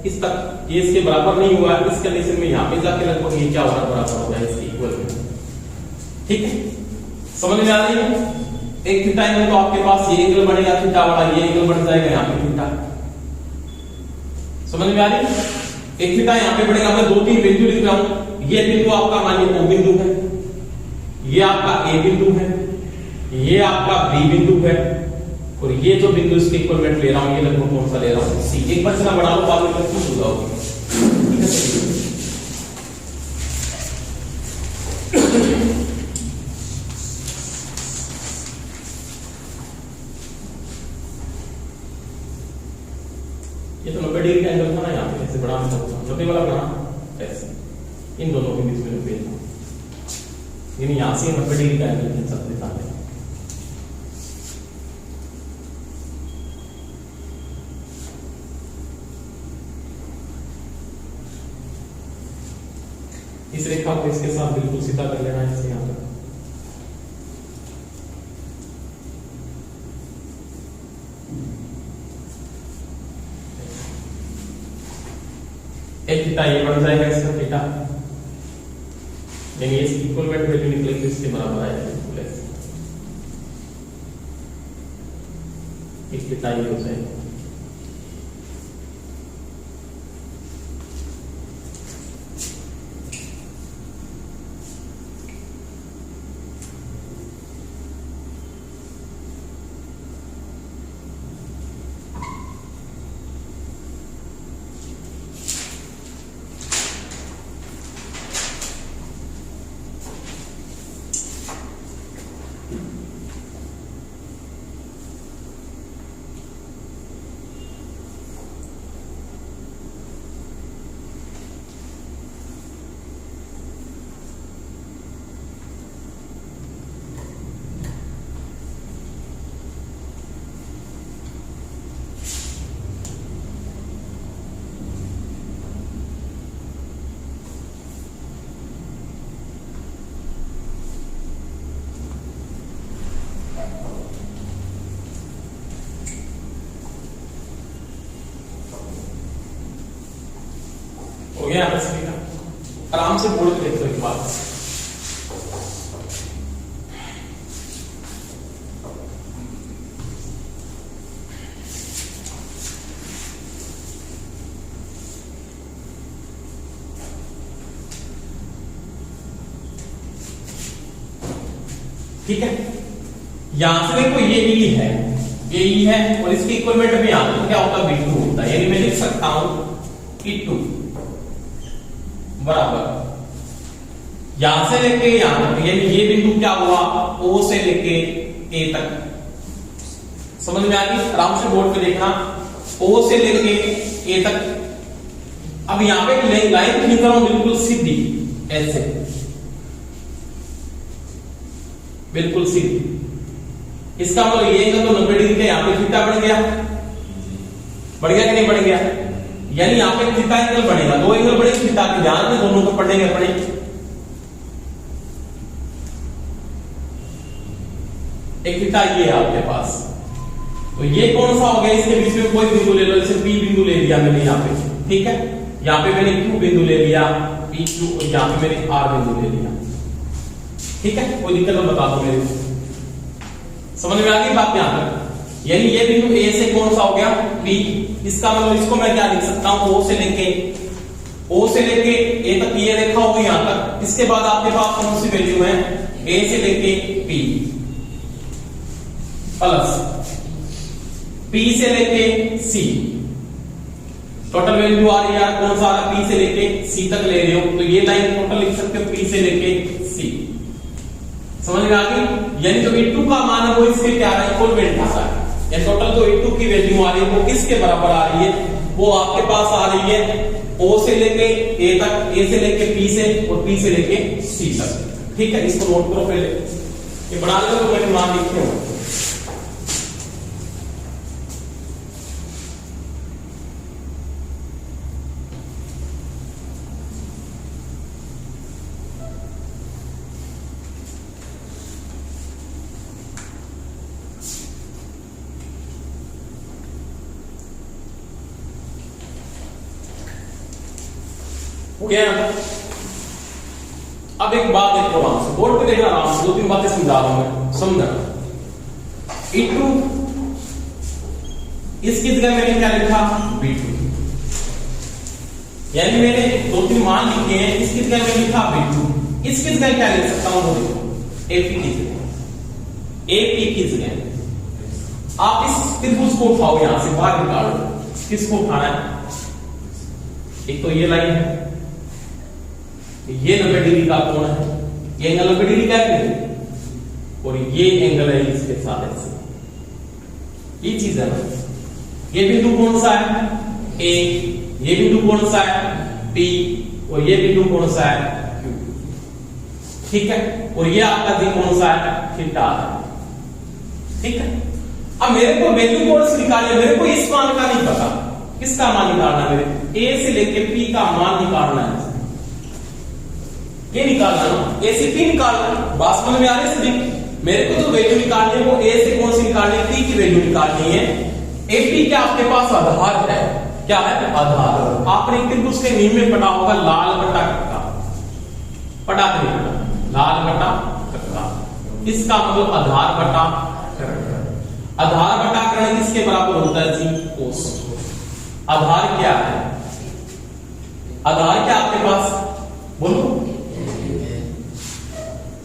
इस तक, ये इसके बराबर नहीं हुआ है, इस कंडीशन में यहां पे जाके लगभग ये क्या होगा, बराबर हो जाए इसके इक्वल, ठीक है। समझ में आ रही है। एक थीटा एंगल तो आपके पास ये एंगल बनेगा, थीटा वाला ये एंगल बन जाएगा, यहां पे थीटा, समझ में आ रही है। एक थीटा यहां पे बढ़ेगा, मैं 2-3 बिंदु लिख रहा हूं, ये बिंदु आपका मानिए O बिंदु है, ये आपका A बिंदु है, ये आपका B बिंदु है, और ये जो बिंदु इसके इक्वल मैं ले रहा हूं, ये लगभग कौन सा ले रहा हूं, C। एक बार चला बना लो, बाद में कंफ्यूज हो जाओगे, ठीक है। ये तो 90 डिग्री का एंगल था ना, यहाँ पे ऐसे बड़ा 90 वाला बना ऐसे, इन दोनों के बीच में पेज, यानी यहां से 90 डिग्री का एंगल खींच सकते सामने। इस रेखा को इसके साथ बिल्कुल सीधा कर लेना है, इससे यहां तक, एक थीटा ये बन जाएगा इसका थीटा, यानी इसकी इक्वल वैल्यू निकलेगी, इसके बराबर आएगी। एक थीटा ये हो जाएगा। हो गया बस। आराम से बोर्ड पे देखो एक बात, ठीक है। यहां से देखो ये ई है, ये ई है और इसके इक्वलमेंट में आता है क्या होता है, V2 होता है। यानी मैं लिख सकता हूं E2 बराबर यहां से लेके यहां तक, यानी ये बिंदु क्या हुआ, O से लेके A तक। समझ में आ गई? आराम से बोर्ड पे देखना, O से लेके A तक। अब यहां पे एक लाइन खींच रहा हूं बिल्कुल सीधी, ऐसे बिल्कुल सीधी। इसका मतलब ये एंगल तो 90 डिग्री का, यहां पे थीटा बढ़ गया, बढ़ गया कि नहीं बढ़ गया? यानी यहां पे थीटा एंगल बढ़ेगा, दो एंगल बढ़े थीटा के, ध्यान में दोनों को पढ़ेंगे अपने। एक थीटा ये है आपके पास, तो ये कौन सा हो गया, इसके बीच में कोई बिंदु ले लो, जैसे P बिंदु ले लिया मैंने यहां पे, ठीक है। यहां पे मैंने Q बिंदु ले लिया, PQ, और यहां पे मैंने R बिंदु ले लिया, ठीक है। कोई दिक्कत तो बता दो मेरे को, समझ में आ गई बात यहां तक? यानी ये बिंदु A से कौन सा हो गया, P। इसका मतलब इसको मैं क्या लिख सकता हूं, O से लेके A तक ये रेखा होगी यहां तक। इसके बाद आपके पास कौन सी वैल्यू है, A से लेके P प्लस P से लेके C। टोटल वैल्यू आ रही है कौन सा, P से लेके C तक ले रहे हो, तो ये लाइन टोटल लिख सकते हो P से लेके C। समझ में आ गई? यानी जो E2 का मान है वो इसके क्या है, इक्वलमेंट है। या टोटल जो E2 की वैल्यू आ रही है वो किसके बराबर आ रही है, वो आपके पास आ रही है O से लेके A तक, A से लेके P से, और P से लेके C तक, ठीक है। इसको नोट करो पहले, ये बना लो तो मैंने मान लिखे हो। हो गया? अब एक बात देखो आराम से, बोर्ड पे देखना आराम से, दो तीन बातें समझा रहा हूं मैं, समझना। E2 इसकी जगह मैंने क्या लिखा, B2। यानी मैंने दो तीन मान लिखे हैं, इसकी जगह मैंने लिखा B2। इसकी जगह क्या लिख सकता हूं, वो देखो AP की जगह, AP की जगह आप इस त्रिभुज को उठाओ, यहां से बाहर निकालो। किसको उठाना है, एक तो ये लाइन है, ये 90 डिग्री का कोण है, ये एंगल 90 डिग्री का है, और ये एंगल है इसके साथ ऐसे, ये चीज है ना। ये बिंदु कौन सा है, A, ये बिंदु कौन सा है, P, और ये बिंदु कौन सा है, Q, ठीक है। और ये आपका दिन कौन सा है, थीटा है, ठीक है। अब मेरे को वैल्यू कौन सी निकालनी है, मेरे को इस मान का नहीं पता, किसका मान निकालना है, मेरे A से लेके P का मान निकालना है, ये निकालना ना, A से P निकालना। बात समझ में आ रही है सभी? मेरे को जो वैल्यू निकालनी है वो A से कौन सी निकालनी है, P की वैल्यू निकालनी है। AP क्या आपके पास आधार है, क्या है, आधार। आपने त्रिभुज के नियम में पढ़ा होगा, लाल बटा कक्का, पढ़ा के नहीं, लाल बटा कक्का, इसका मतलब आधार बटा कक्का। आधार बटा कर्ण किसके बराबर होता है जी? कोस। आधार क्या है? आधार क्या आपके पास? बोलो।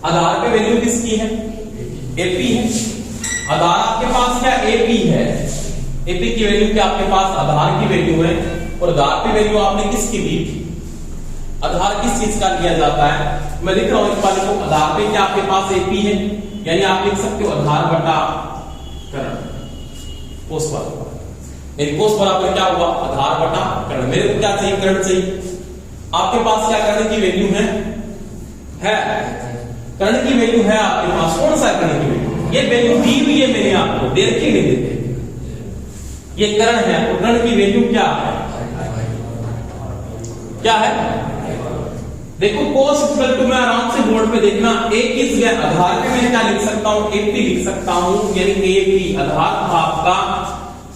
आधार पे वैल्यू किसकी है? एपी है। आधार आपके पास क्या? एपी है। एपी की वैल्यू क्या आपके पास? आधार की वैल्यू है। और आधार की वैल्यू आपने किसकी दी? आधार किस चीज का लिया जाता है? मैं लिख रहा हूं इस वाले को। आधार पे क्या आपके पास एपी है, यानी आप लिख सकते हो आधार बटा कर्ण। कोस बराबर, कोस बराबर क्या हुआ? आधार बटा कर्ण। मेरे को क्या चाहिए? कर्ण चाहिए। आपके पास क्या कर्ण की वैल्यू है? कर्ण की वैल्यू है आपके पास। कौन सा कर्ण की वैल्यू? ये वैल्यू दी हुई है मैंने आपको, दे रखी नहीं देते। ये कर्ण है और कर्ण की वैल्यू क्या है? क्या है? देखो cos इक्वल टू, मैं आराम से बोर्ड पे देखना, एक इस जगह आधार पे मैं क्या लिख सकता हूं? एपी लिख सकता हूं, यानी एपी आधार था आपका।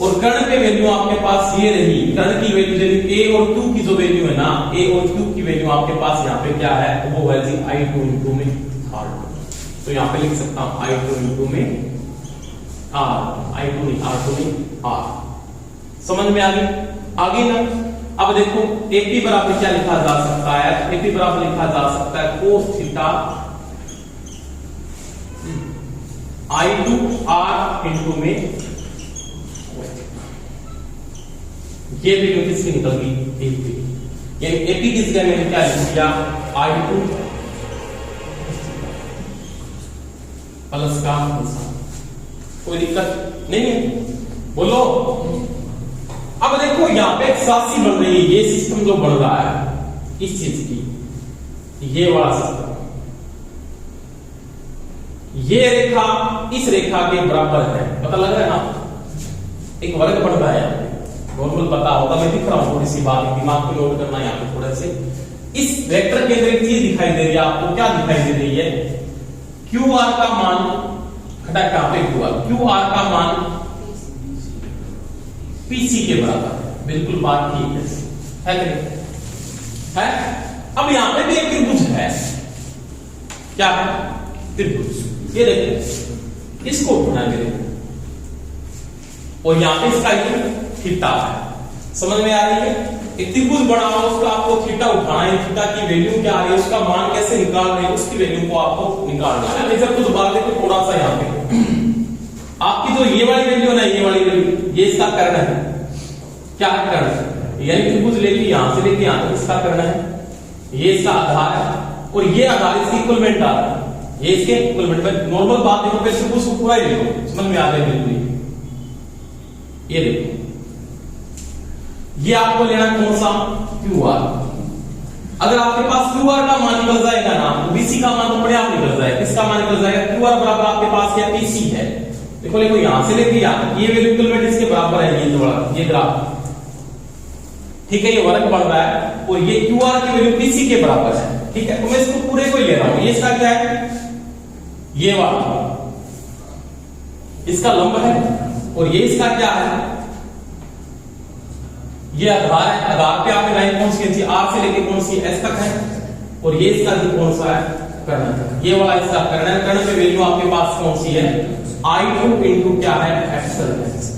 और कर्ण पे वैल्यू आपके पास ये रही। कर्ण की वैल्यू यदि a और q की जो वैल्यू है ना, a और q की वैल्यू आपके पास यहाँ पे क्या है? वो है जी i2 इंटू में r2। तो यहाँ पे लिख सकता हूं i2 इंटू में r, i2 नहीं r2 नहीं r। समझ में आ गई? आगे ना, अब देखो एपी बराबर क्या लिखा जा सकता है? एपी बराबर लिखा जा सकता है cos theta i2 r into में, ये वैल्यू किसकी निकल गई? एपी। ये एपी किस जगह मैंने क्या लिख दिया? i2 प्लस का निशान। कोई दिक्कत नहीं है? बोलो। अब देखो यहाँ पे एक सासी बन रही है, ये सिस्टम जो बन रहा है इस चीज की, ये वाला सिस्टम, ये रेखा इस रेखा के बराबर है। पता लग रहा है ना? एक वर्ग बन रहा है, नॉर्मल पता होगा, मैं दिख रहा हूं थोड़ी सी बात, दिमाग को नोट करना है यहाँ पे थोड़ा से। इस वेक्टर के अंदर एक चीज दिखाई दे रही है आपको। क्या दिखाई दे रही है? क्यू आर का मान, घटा कहां पे? क्यू आर का मान पीसी के बराबर है। बिल्कुल बात ठीक है कि नहीं? है। अब यहां पे भी एक त्रिभुज है। क्या है? त्रिभुज। ये देखो, इसको उठाना मेरे, और यहां पे इसका थीटा है। समझ में आ रही है? एक त्रिभुज बना हुआ, उसका आपको थीटा उठाना है। थीटा की वैल्यू क्या आ रही है, उसका मान कैसे निकाल रहे हैं, उसकी वैल्यू को आपको निकालना है। इधर को दोबारा देखो थोड़ा सा, यहां पे आपकी जो ये वाली वैल्यू है ना, ये वाली वैल्यू, ये इसका कर्ण है। क्या है? कर्ण। यानी त्रिभुज लेके यहां से लेके यहां तक इसका कर्ण है। ये इसका आधार है और ये आधार इसकी इक्वलमेंट आ रहा है। ये इसके इक्वलमेंट में नॉर्मल बात देखो, फिर त्रिभुज को पूरा ही देखो, समझ में आ रहा है बिल्कुल। ये देखो, ये आपको लेना कौन सा? Q R. अगर आपके पास क्यू आर का मान निकल जाएगा ना, तो बीसी का मान तो अपने आप निकल जाएगा। किसका मान निकल जाएगा? क्यू आर बराबर आपके पास क्या? पीसी है। देखो देखो, यहां से लेके यहां, ये वैल्यू इक्वलमेंट इसके बराबर है। ये थोड़ा, ये ग्राफ ठीक है, ये वर्ग बढ़ रहा है और ये क्यू आर की वैल्यू पीसी के बराबर है। ठीक है, तो मैं इसको पूरे को ही ले रहा हूं। ये इसका क्या है? ये वाला इसका लंब है और ये इसका क्या है? ये आधार है। आधार पे आपने लाइन कौन सी है? आर से लेके कौन सी? एस तक है। और ये इसका कौन सा है? कर्ण। ये वाला इसका कर्ण है। कर्ण पे वैल्यू आपके पास कौन सी है? i2 इंटू क्या है? एक्स।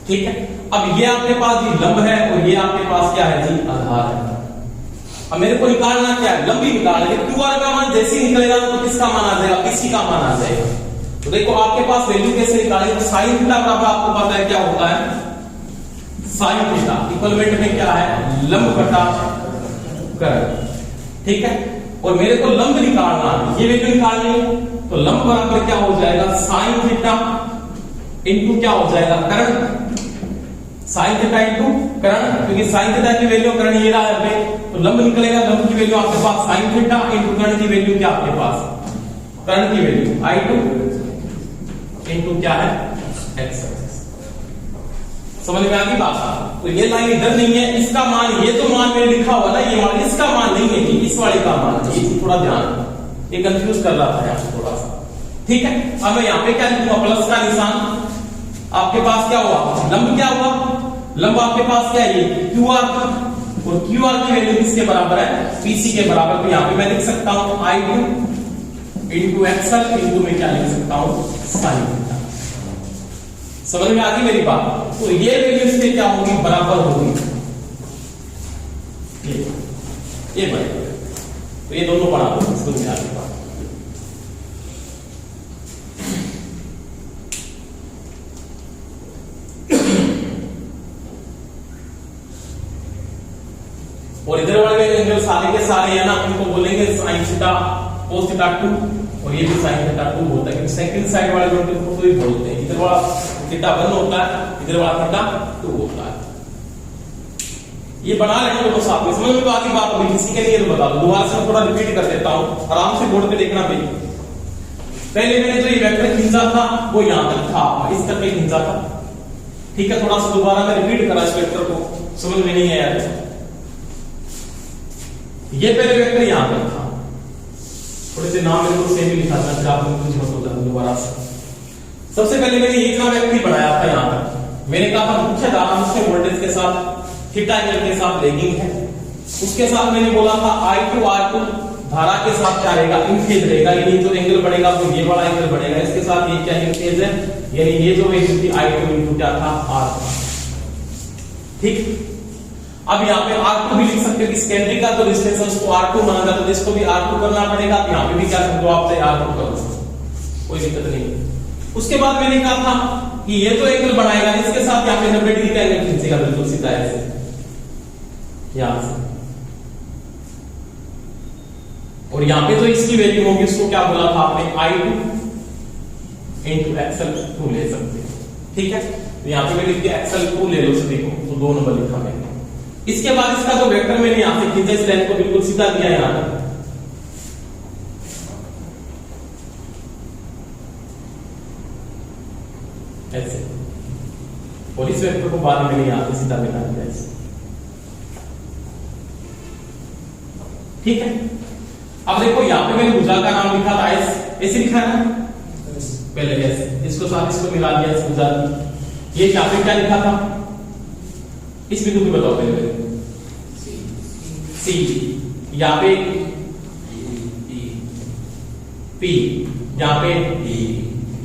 ठीक है, अब ये आपके पास जी लंब है और ये आपके पास क्या है जी? आधार है। अब मेरे को निकालना क्या है? लंब ही निकालना है। क्यू आर का मान जैसे ही निकलेगा तो किसका मान आ जाएगा? पीसी का मान आ जाएगा। तो देखो आपके पास वैल्यू कैसे निकालेंगे? तो साइन थीटा बराबर आपको पता है क्या होता है? साइन थीटा इक्वलमेंट में क्या है? लंब बटा कर्ण। ठीक है, और मेरे को लंब निकालना है, ये वैल्यू निकालनी है। तो लंब बराबर क्या हो जाएगा? साइन थीटा इंटू क्या हो जाएगा? कर्ण। साइन थीटा इंटू कर्ण, क्योंकि साइन थीटा की वैल्यू कर्ण ये रहा है, तो लंब निकलेगा। लंब की वैल्यू आपके पास साइन थीटा इंटू कर्ण की वैल्यू क्या आपके पास? कर्ण की वैल्यू i2 इंटू क्या है? x। समझ में आ गई बात? तो ये लाइन इधर नहीं है, इसका मान, ये तो मान में लिखा हुआ ना, ये मान, इसका मान नहीं है, इस वाले का मान। ये थोड़ा ध्यान, ये कंफ्यूज कर रहा था यहाँ थोड़ा सा। ठीक है, अब मैं यहाँ पे क्या लिखूंगा? प्लस का निशान। आपके पास क्या हुआ? लंब क्या हुआ? लंब आपके पास क्या है? ये क्यू आर का, और क्यू आर की वैल्यू किसके बराबर है? पीसी के बराबर। तो यहाँ पे मैं लिख सकता हूं i2 इंटू एक्सएल इंटू में क्या लिख सकता हूं? Sine theta. समझ में आ गई मेरी बात? तो ये वैल्यू इसके क्या होगी, बराबर होगी ये बराबर। तो ये दोनों बना दो, समझ में आ गई बात। और इधर वाले एंगल सारे के सारे है ना, इनको बोलेंगे sin थीटा cos थीटा 2, और ये भी sin थीटा 2 होता है, क्योंकि सेकंड साइड वाले एंगल को तो ही बोलते हैं। इधर वाला थीटा 1 होता है, इधर वाला थीटा 2 होता है। ये बना लेना तो साथ में, समझ में तो आगे बात होगी। किसी के लिए तो बता दो, दोबारा से थोड़ा रिपीट कर देता हूं, आराम से बोर्ड पे देखना भाई। पहले मैंने जो ये वेक्टर खींचा था वो यहां तक था, इस तक पे खींचा था, ठीक है। थोड़ा सा दोबारा मैं रिपीट करा इस वेक्टर को, समझ में नहीं आया। ये पहले वेक्टर यहां तक था, थोड़े से नाम मेरे को सेम ही लिखा था, आपको कुछ मत होता है दोबारा से। सबसे पहले मैंने ये इतना वेक्टर ही बनाया था यहां तक। मैंने कहा था मुख्य धारा मुख्य वोल्टेज के साथ थीटा एंगल के साथ लैगिंग है। उसके साथ मैंने बोला था I2 R2 धारा के साथ क्या रहेगा, इन फेज रहेगा। ये जो एंगल बढ़ेगा वो ये वाला एंगल बढ़ेगा, इसके साथ ये क्या इन फेज है, यानी ये जो वैल्यू थी I2 इनटू क्या था R, ठीक। अब यहाँ पे R2 भी लिख सकते हो कि सेकेंडरी का तो रेजिस्टेंस उसको R2 माना जाता है, इसको भी R2 करना पड़ेगा। तो यहाँ पे भी क्या कर दो आप, R2 कर दो, कोई दिक्कत नहीं। उसके बाद मैंने कहा था कि ये जो एंगल बनाएगा इसके साथ यहाँ पे 90 डिग्री का एंगल खींचेगा, बिल्कुल सीधा ऐसे यहां से, और यहां पे जो इसकी वैल्यू होगी उसको क्या बोला था आपने, I2 इंटू XL2 ले सकते हैं, ठीक है। तो यहां पे मैं लिख दिया XL2 ले लो सभी को, तो 2 नंबर लिखा मैंने। इसके बाद इसका जो वेक्टर मैंने यहां से खींचा, इस लाइन को बिल्कुल सीधा दिया यहां तक, ऐसे, और इस वेक्टर को बाद में मैंने यहां से सीधा मिला दिया ऐसे, ठीक है। अब देखो यहां पे मैंने भुजा का नाम लिखा था एस, ऐसे लिखा है ना पहले, ऐसे इसको साथ इसको मिला दिया इस भुजा की। ये यहां पे क्या लिखा था, इस बिंदु को बताओ पहले, सी, यहां पे पी, यहां पे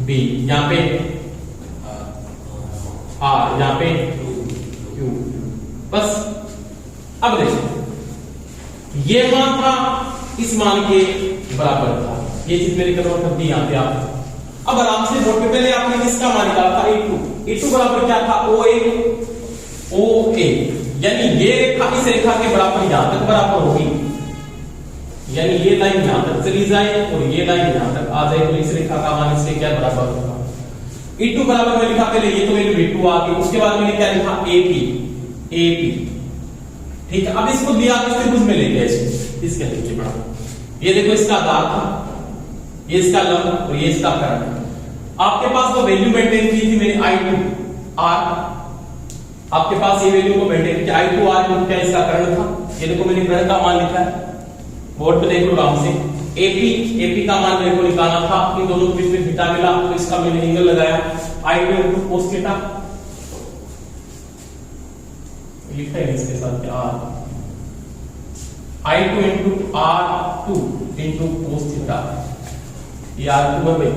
बी, यहां पे आर, यहां पे क्यू, बस। अब देखो ये मान था इस मान के बराबर था, ये चीज मेरी कन्वर्ट कर दी यहां पे आप। अब आराम से नोट, पहले आपने किसका मान निकाला था, E2 बराबर क्या था, OA, यानी ये रेखा इस रेखा के बराबर यहां तक बराबर होगी, यानी ये लाइन यहां तक चली जाए और ये लाइन यहां तक आ जाए, तो इस रेखा का मान इससे क्या बराबर होगा। E2 बराबर मैं लिखा पहले, ये तो वैल्यू V2 आ गई। उसके बाद मैंने क्या लिखा, AP, ठीक है। अब इसको दिया किस त्रिभुज में ले गया, इसके नीचे बढ़ा, ये देखो इसका आधार था, ये इसका लंब और ये इसका कर्ण। आपके पास तो वैल्यू मेंटेन की थी मैंने I2 R, आपके पास ये वैल्यू को मेंटेन किया I2 R, क्या इसका कर्ण था, ये देखो मैंने कर्ण का मान लिखा है, बोर्ड पे देख लो आराम से। AP का मान मेरे को निकालना था, इन दोनों के बीच में थीटा मिला, तो इसका मैंने एंगल लगाया I2 इनटू cos थीटा, लिखा है इसके साथ क्या I2 into R2 into cos theta, ये R2 है भाई,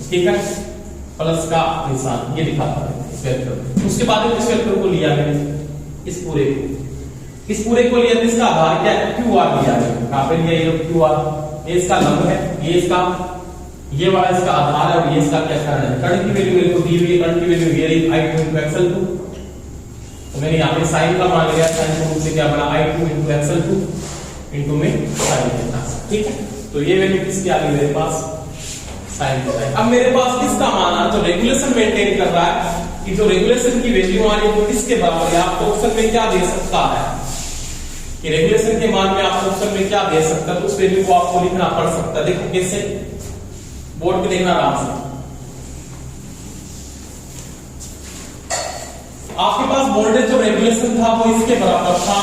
ठीक है, प्लस का निशान ये लिखा था इस वेक्टर। उसके बाद इस वेक्टर को लिया मैंने, इस पूरे को लिया, तो इसका आधार क्या है, QR लिया है, कहां पे लिया, ये QR, ये इसका लंब है, ये इसका, ये वाला इसका आधार है, और ये इसका क्या कर्ण है। कर्ण की वैल्यू मेरे को दी हुई है, कर्ण की वैल्यू ये रही I2 इंटू XL2, तो मैंने यहाँ पे साइन का मान लिया, साइन को मुझसे क्या बना, I2 इंटू XL2 इंटू में साइन थीटा, ठीक है। तो ये वैल्यू किसकी आ गई मेरे पास, साइन थीटा। अब मेरे पास किसका मान है, जो रेगुलेशन मेंटेन कर रहा है, कि जो रेगुलेशन की वैल्यू आ रही है वो किसके बराबर है। आपको ऑप्शन में क्या दे सकता है, कि रेगुलेशन के मान में आपको ऑप्शन में क्या दे सकता है, तो उस वैल्यू को आपको लिखना पड़ सकता है। देखो कैसे, बोर्ड पे देखना आराम से। आपके पास वोल्टेज जो रेगुलेशन था वो इसके बराबर था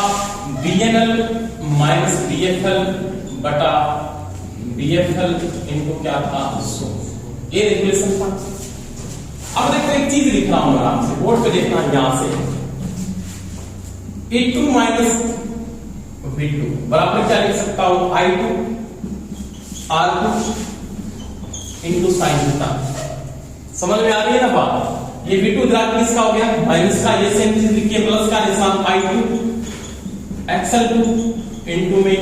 BNL माइनस BFL बटा BFL इनको क्या था, ये रेगुलेशन था। अब देखो एक चीज लिख रहा हूं आराम से, बोर्ड पे देखना, यहां से E2 माइनस V2 बराबर क्या लिख सकता हूं, I2 R2 into sine theta. समझ में आ रही है ना बात। ये V2 द्राग किसका हो गया, माइनस का, ये सेम चीज लिखिए, प्लस का निशान I2 XL2 इनटू में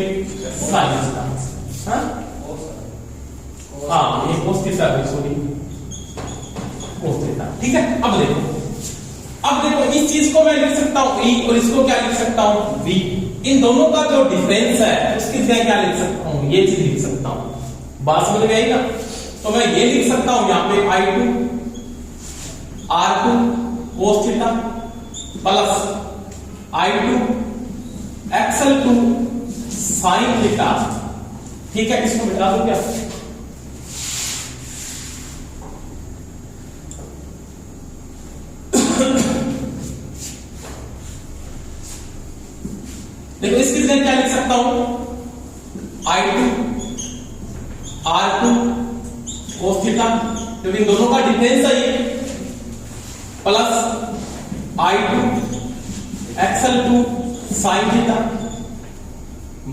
sin थीटा। हाँ ये cos थीटा है, सॉरी cos थीटा, ठीक है। अब देखो इस चीज को मैं लिख सकता हूं E और इसको क्या लिख सकता हूं V। इन दोनों का जो डिफरेंस है उसकी जगह क्या लिख सकता हूं, ये चीज लिख सकता हूं। बात समझ में आई ना? तो मैं ये लिख सकता हूं यहां पे I2 R2 cos theta plus I2 XL2 sin theta, ठीक है। इसको मिटा दूं क्या? देखो इसकी जगह क्या लिख सकता हूं, I2 R2 cos थीटा, क्योंकि दोनों का डिफरेंस है ये, plus I2 XL2 sin theta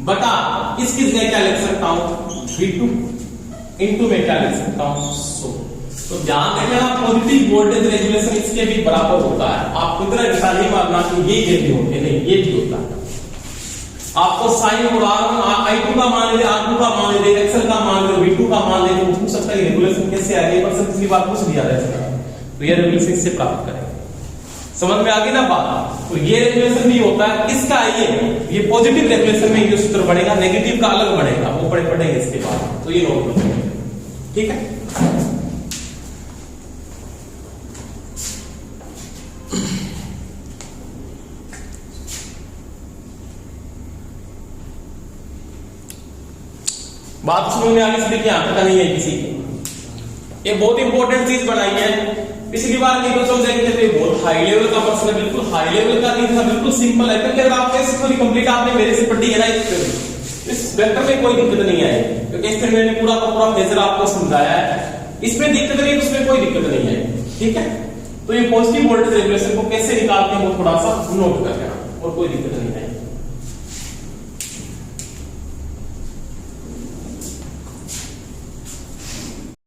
बटा इसकी जगह क्या लिख सकता हूं, V2 इनटू में क्या लिख सकता हूं, तो ध्यान देना पॉजिटिव वोल्टेज रेगुलेशन इसके भी बराबर होता है। आप इतना ऐसा नहीं मानना कि ये भी होते, नहीं ये भी होता है। आपको साइन और I2 का मान ले, R2 का मान ले, XL का मान ले, V2 का मान ले, तो पूछ सकता है रेगुलेशन कैसे आ गई, पर सब पिछली बार पूछ दिया था, तो ये रेगुलेशन इससे प्राप्त करेंगे। समझ में आ गई ना बात? तो ये रेगुलेशन भी होता है किसका, ये पॉजिटिव रेगुलेशन में जो सूत्र बढ़ेगा, नेगेटिव का अलग बढ़ेगा, वो पढ़ेंगे इसके बाद, तो ये नोट करेंगे, ठीक है। बात समझ में आ गई? इसलिए यहां तक नहीं है किसी की। ये बहुत इंपॉर्टेंट चीज बनाई है, पिछली बार नहीं तो समझेंगे थे, बहुत हाई लेवल का प्रश्न है, बिल्कुल हाई लेवल का नहीं था, बिल्कुल सिंपल है। क्योंकि अगर आपने इसको कंप्लीट आपने मेरे से पढ़ी है ना, इस वेक्टर में कोई दिक्कत नहीं है, क्योंकि इसमें मैंने पूरा का पूरा फेजर आपको समझाया है। इसमें दिक्कत नहीं, उसमें कोई दिक्कत नहीं है, ठीक है। तो ये पॉजिटिव वोल्टेज रेगुलेशन को कैसे निकालते हैं वो थोड़ा सा नोट कर लेना, और कोई दिक्कत नहीं।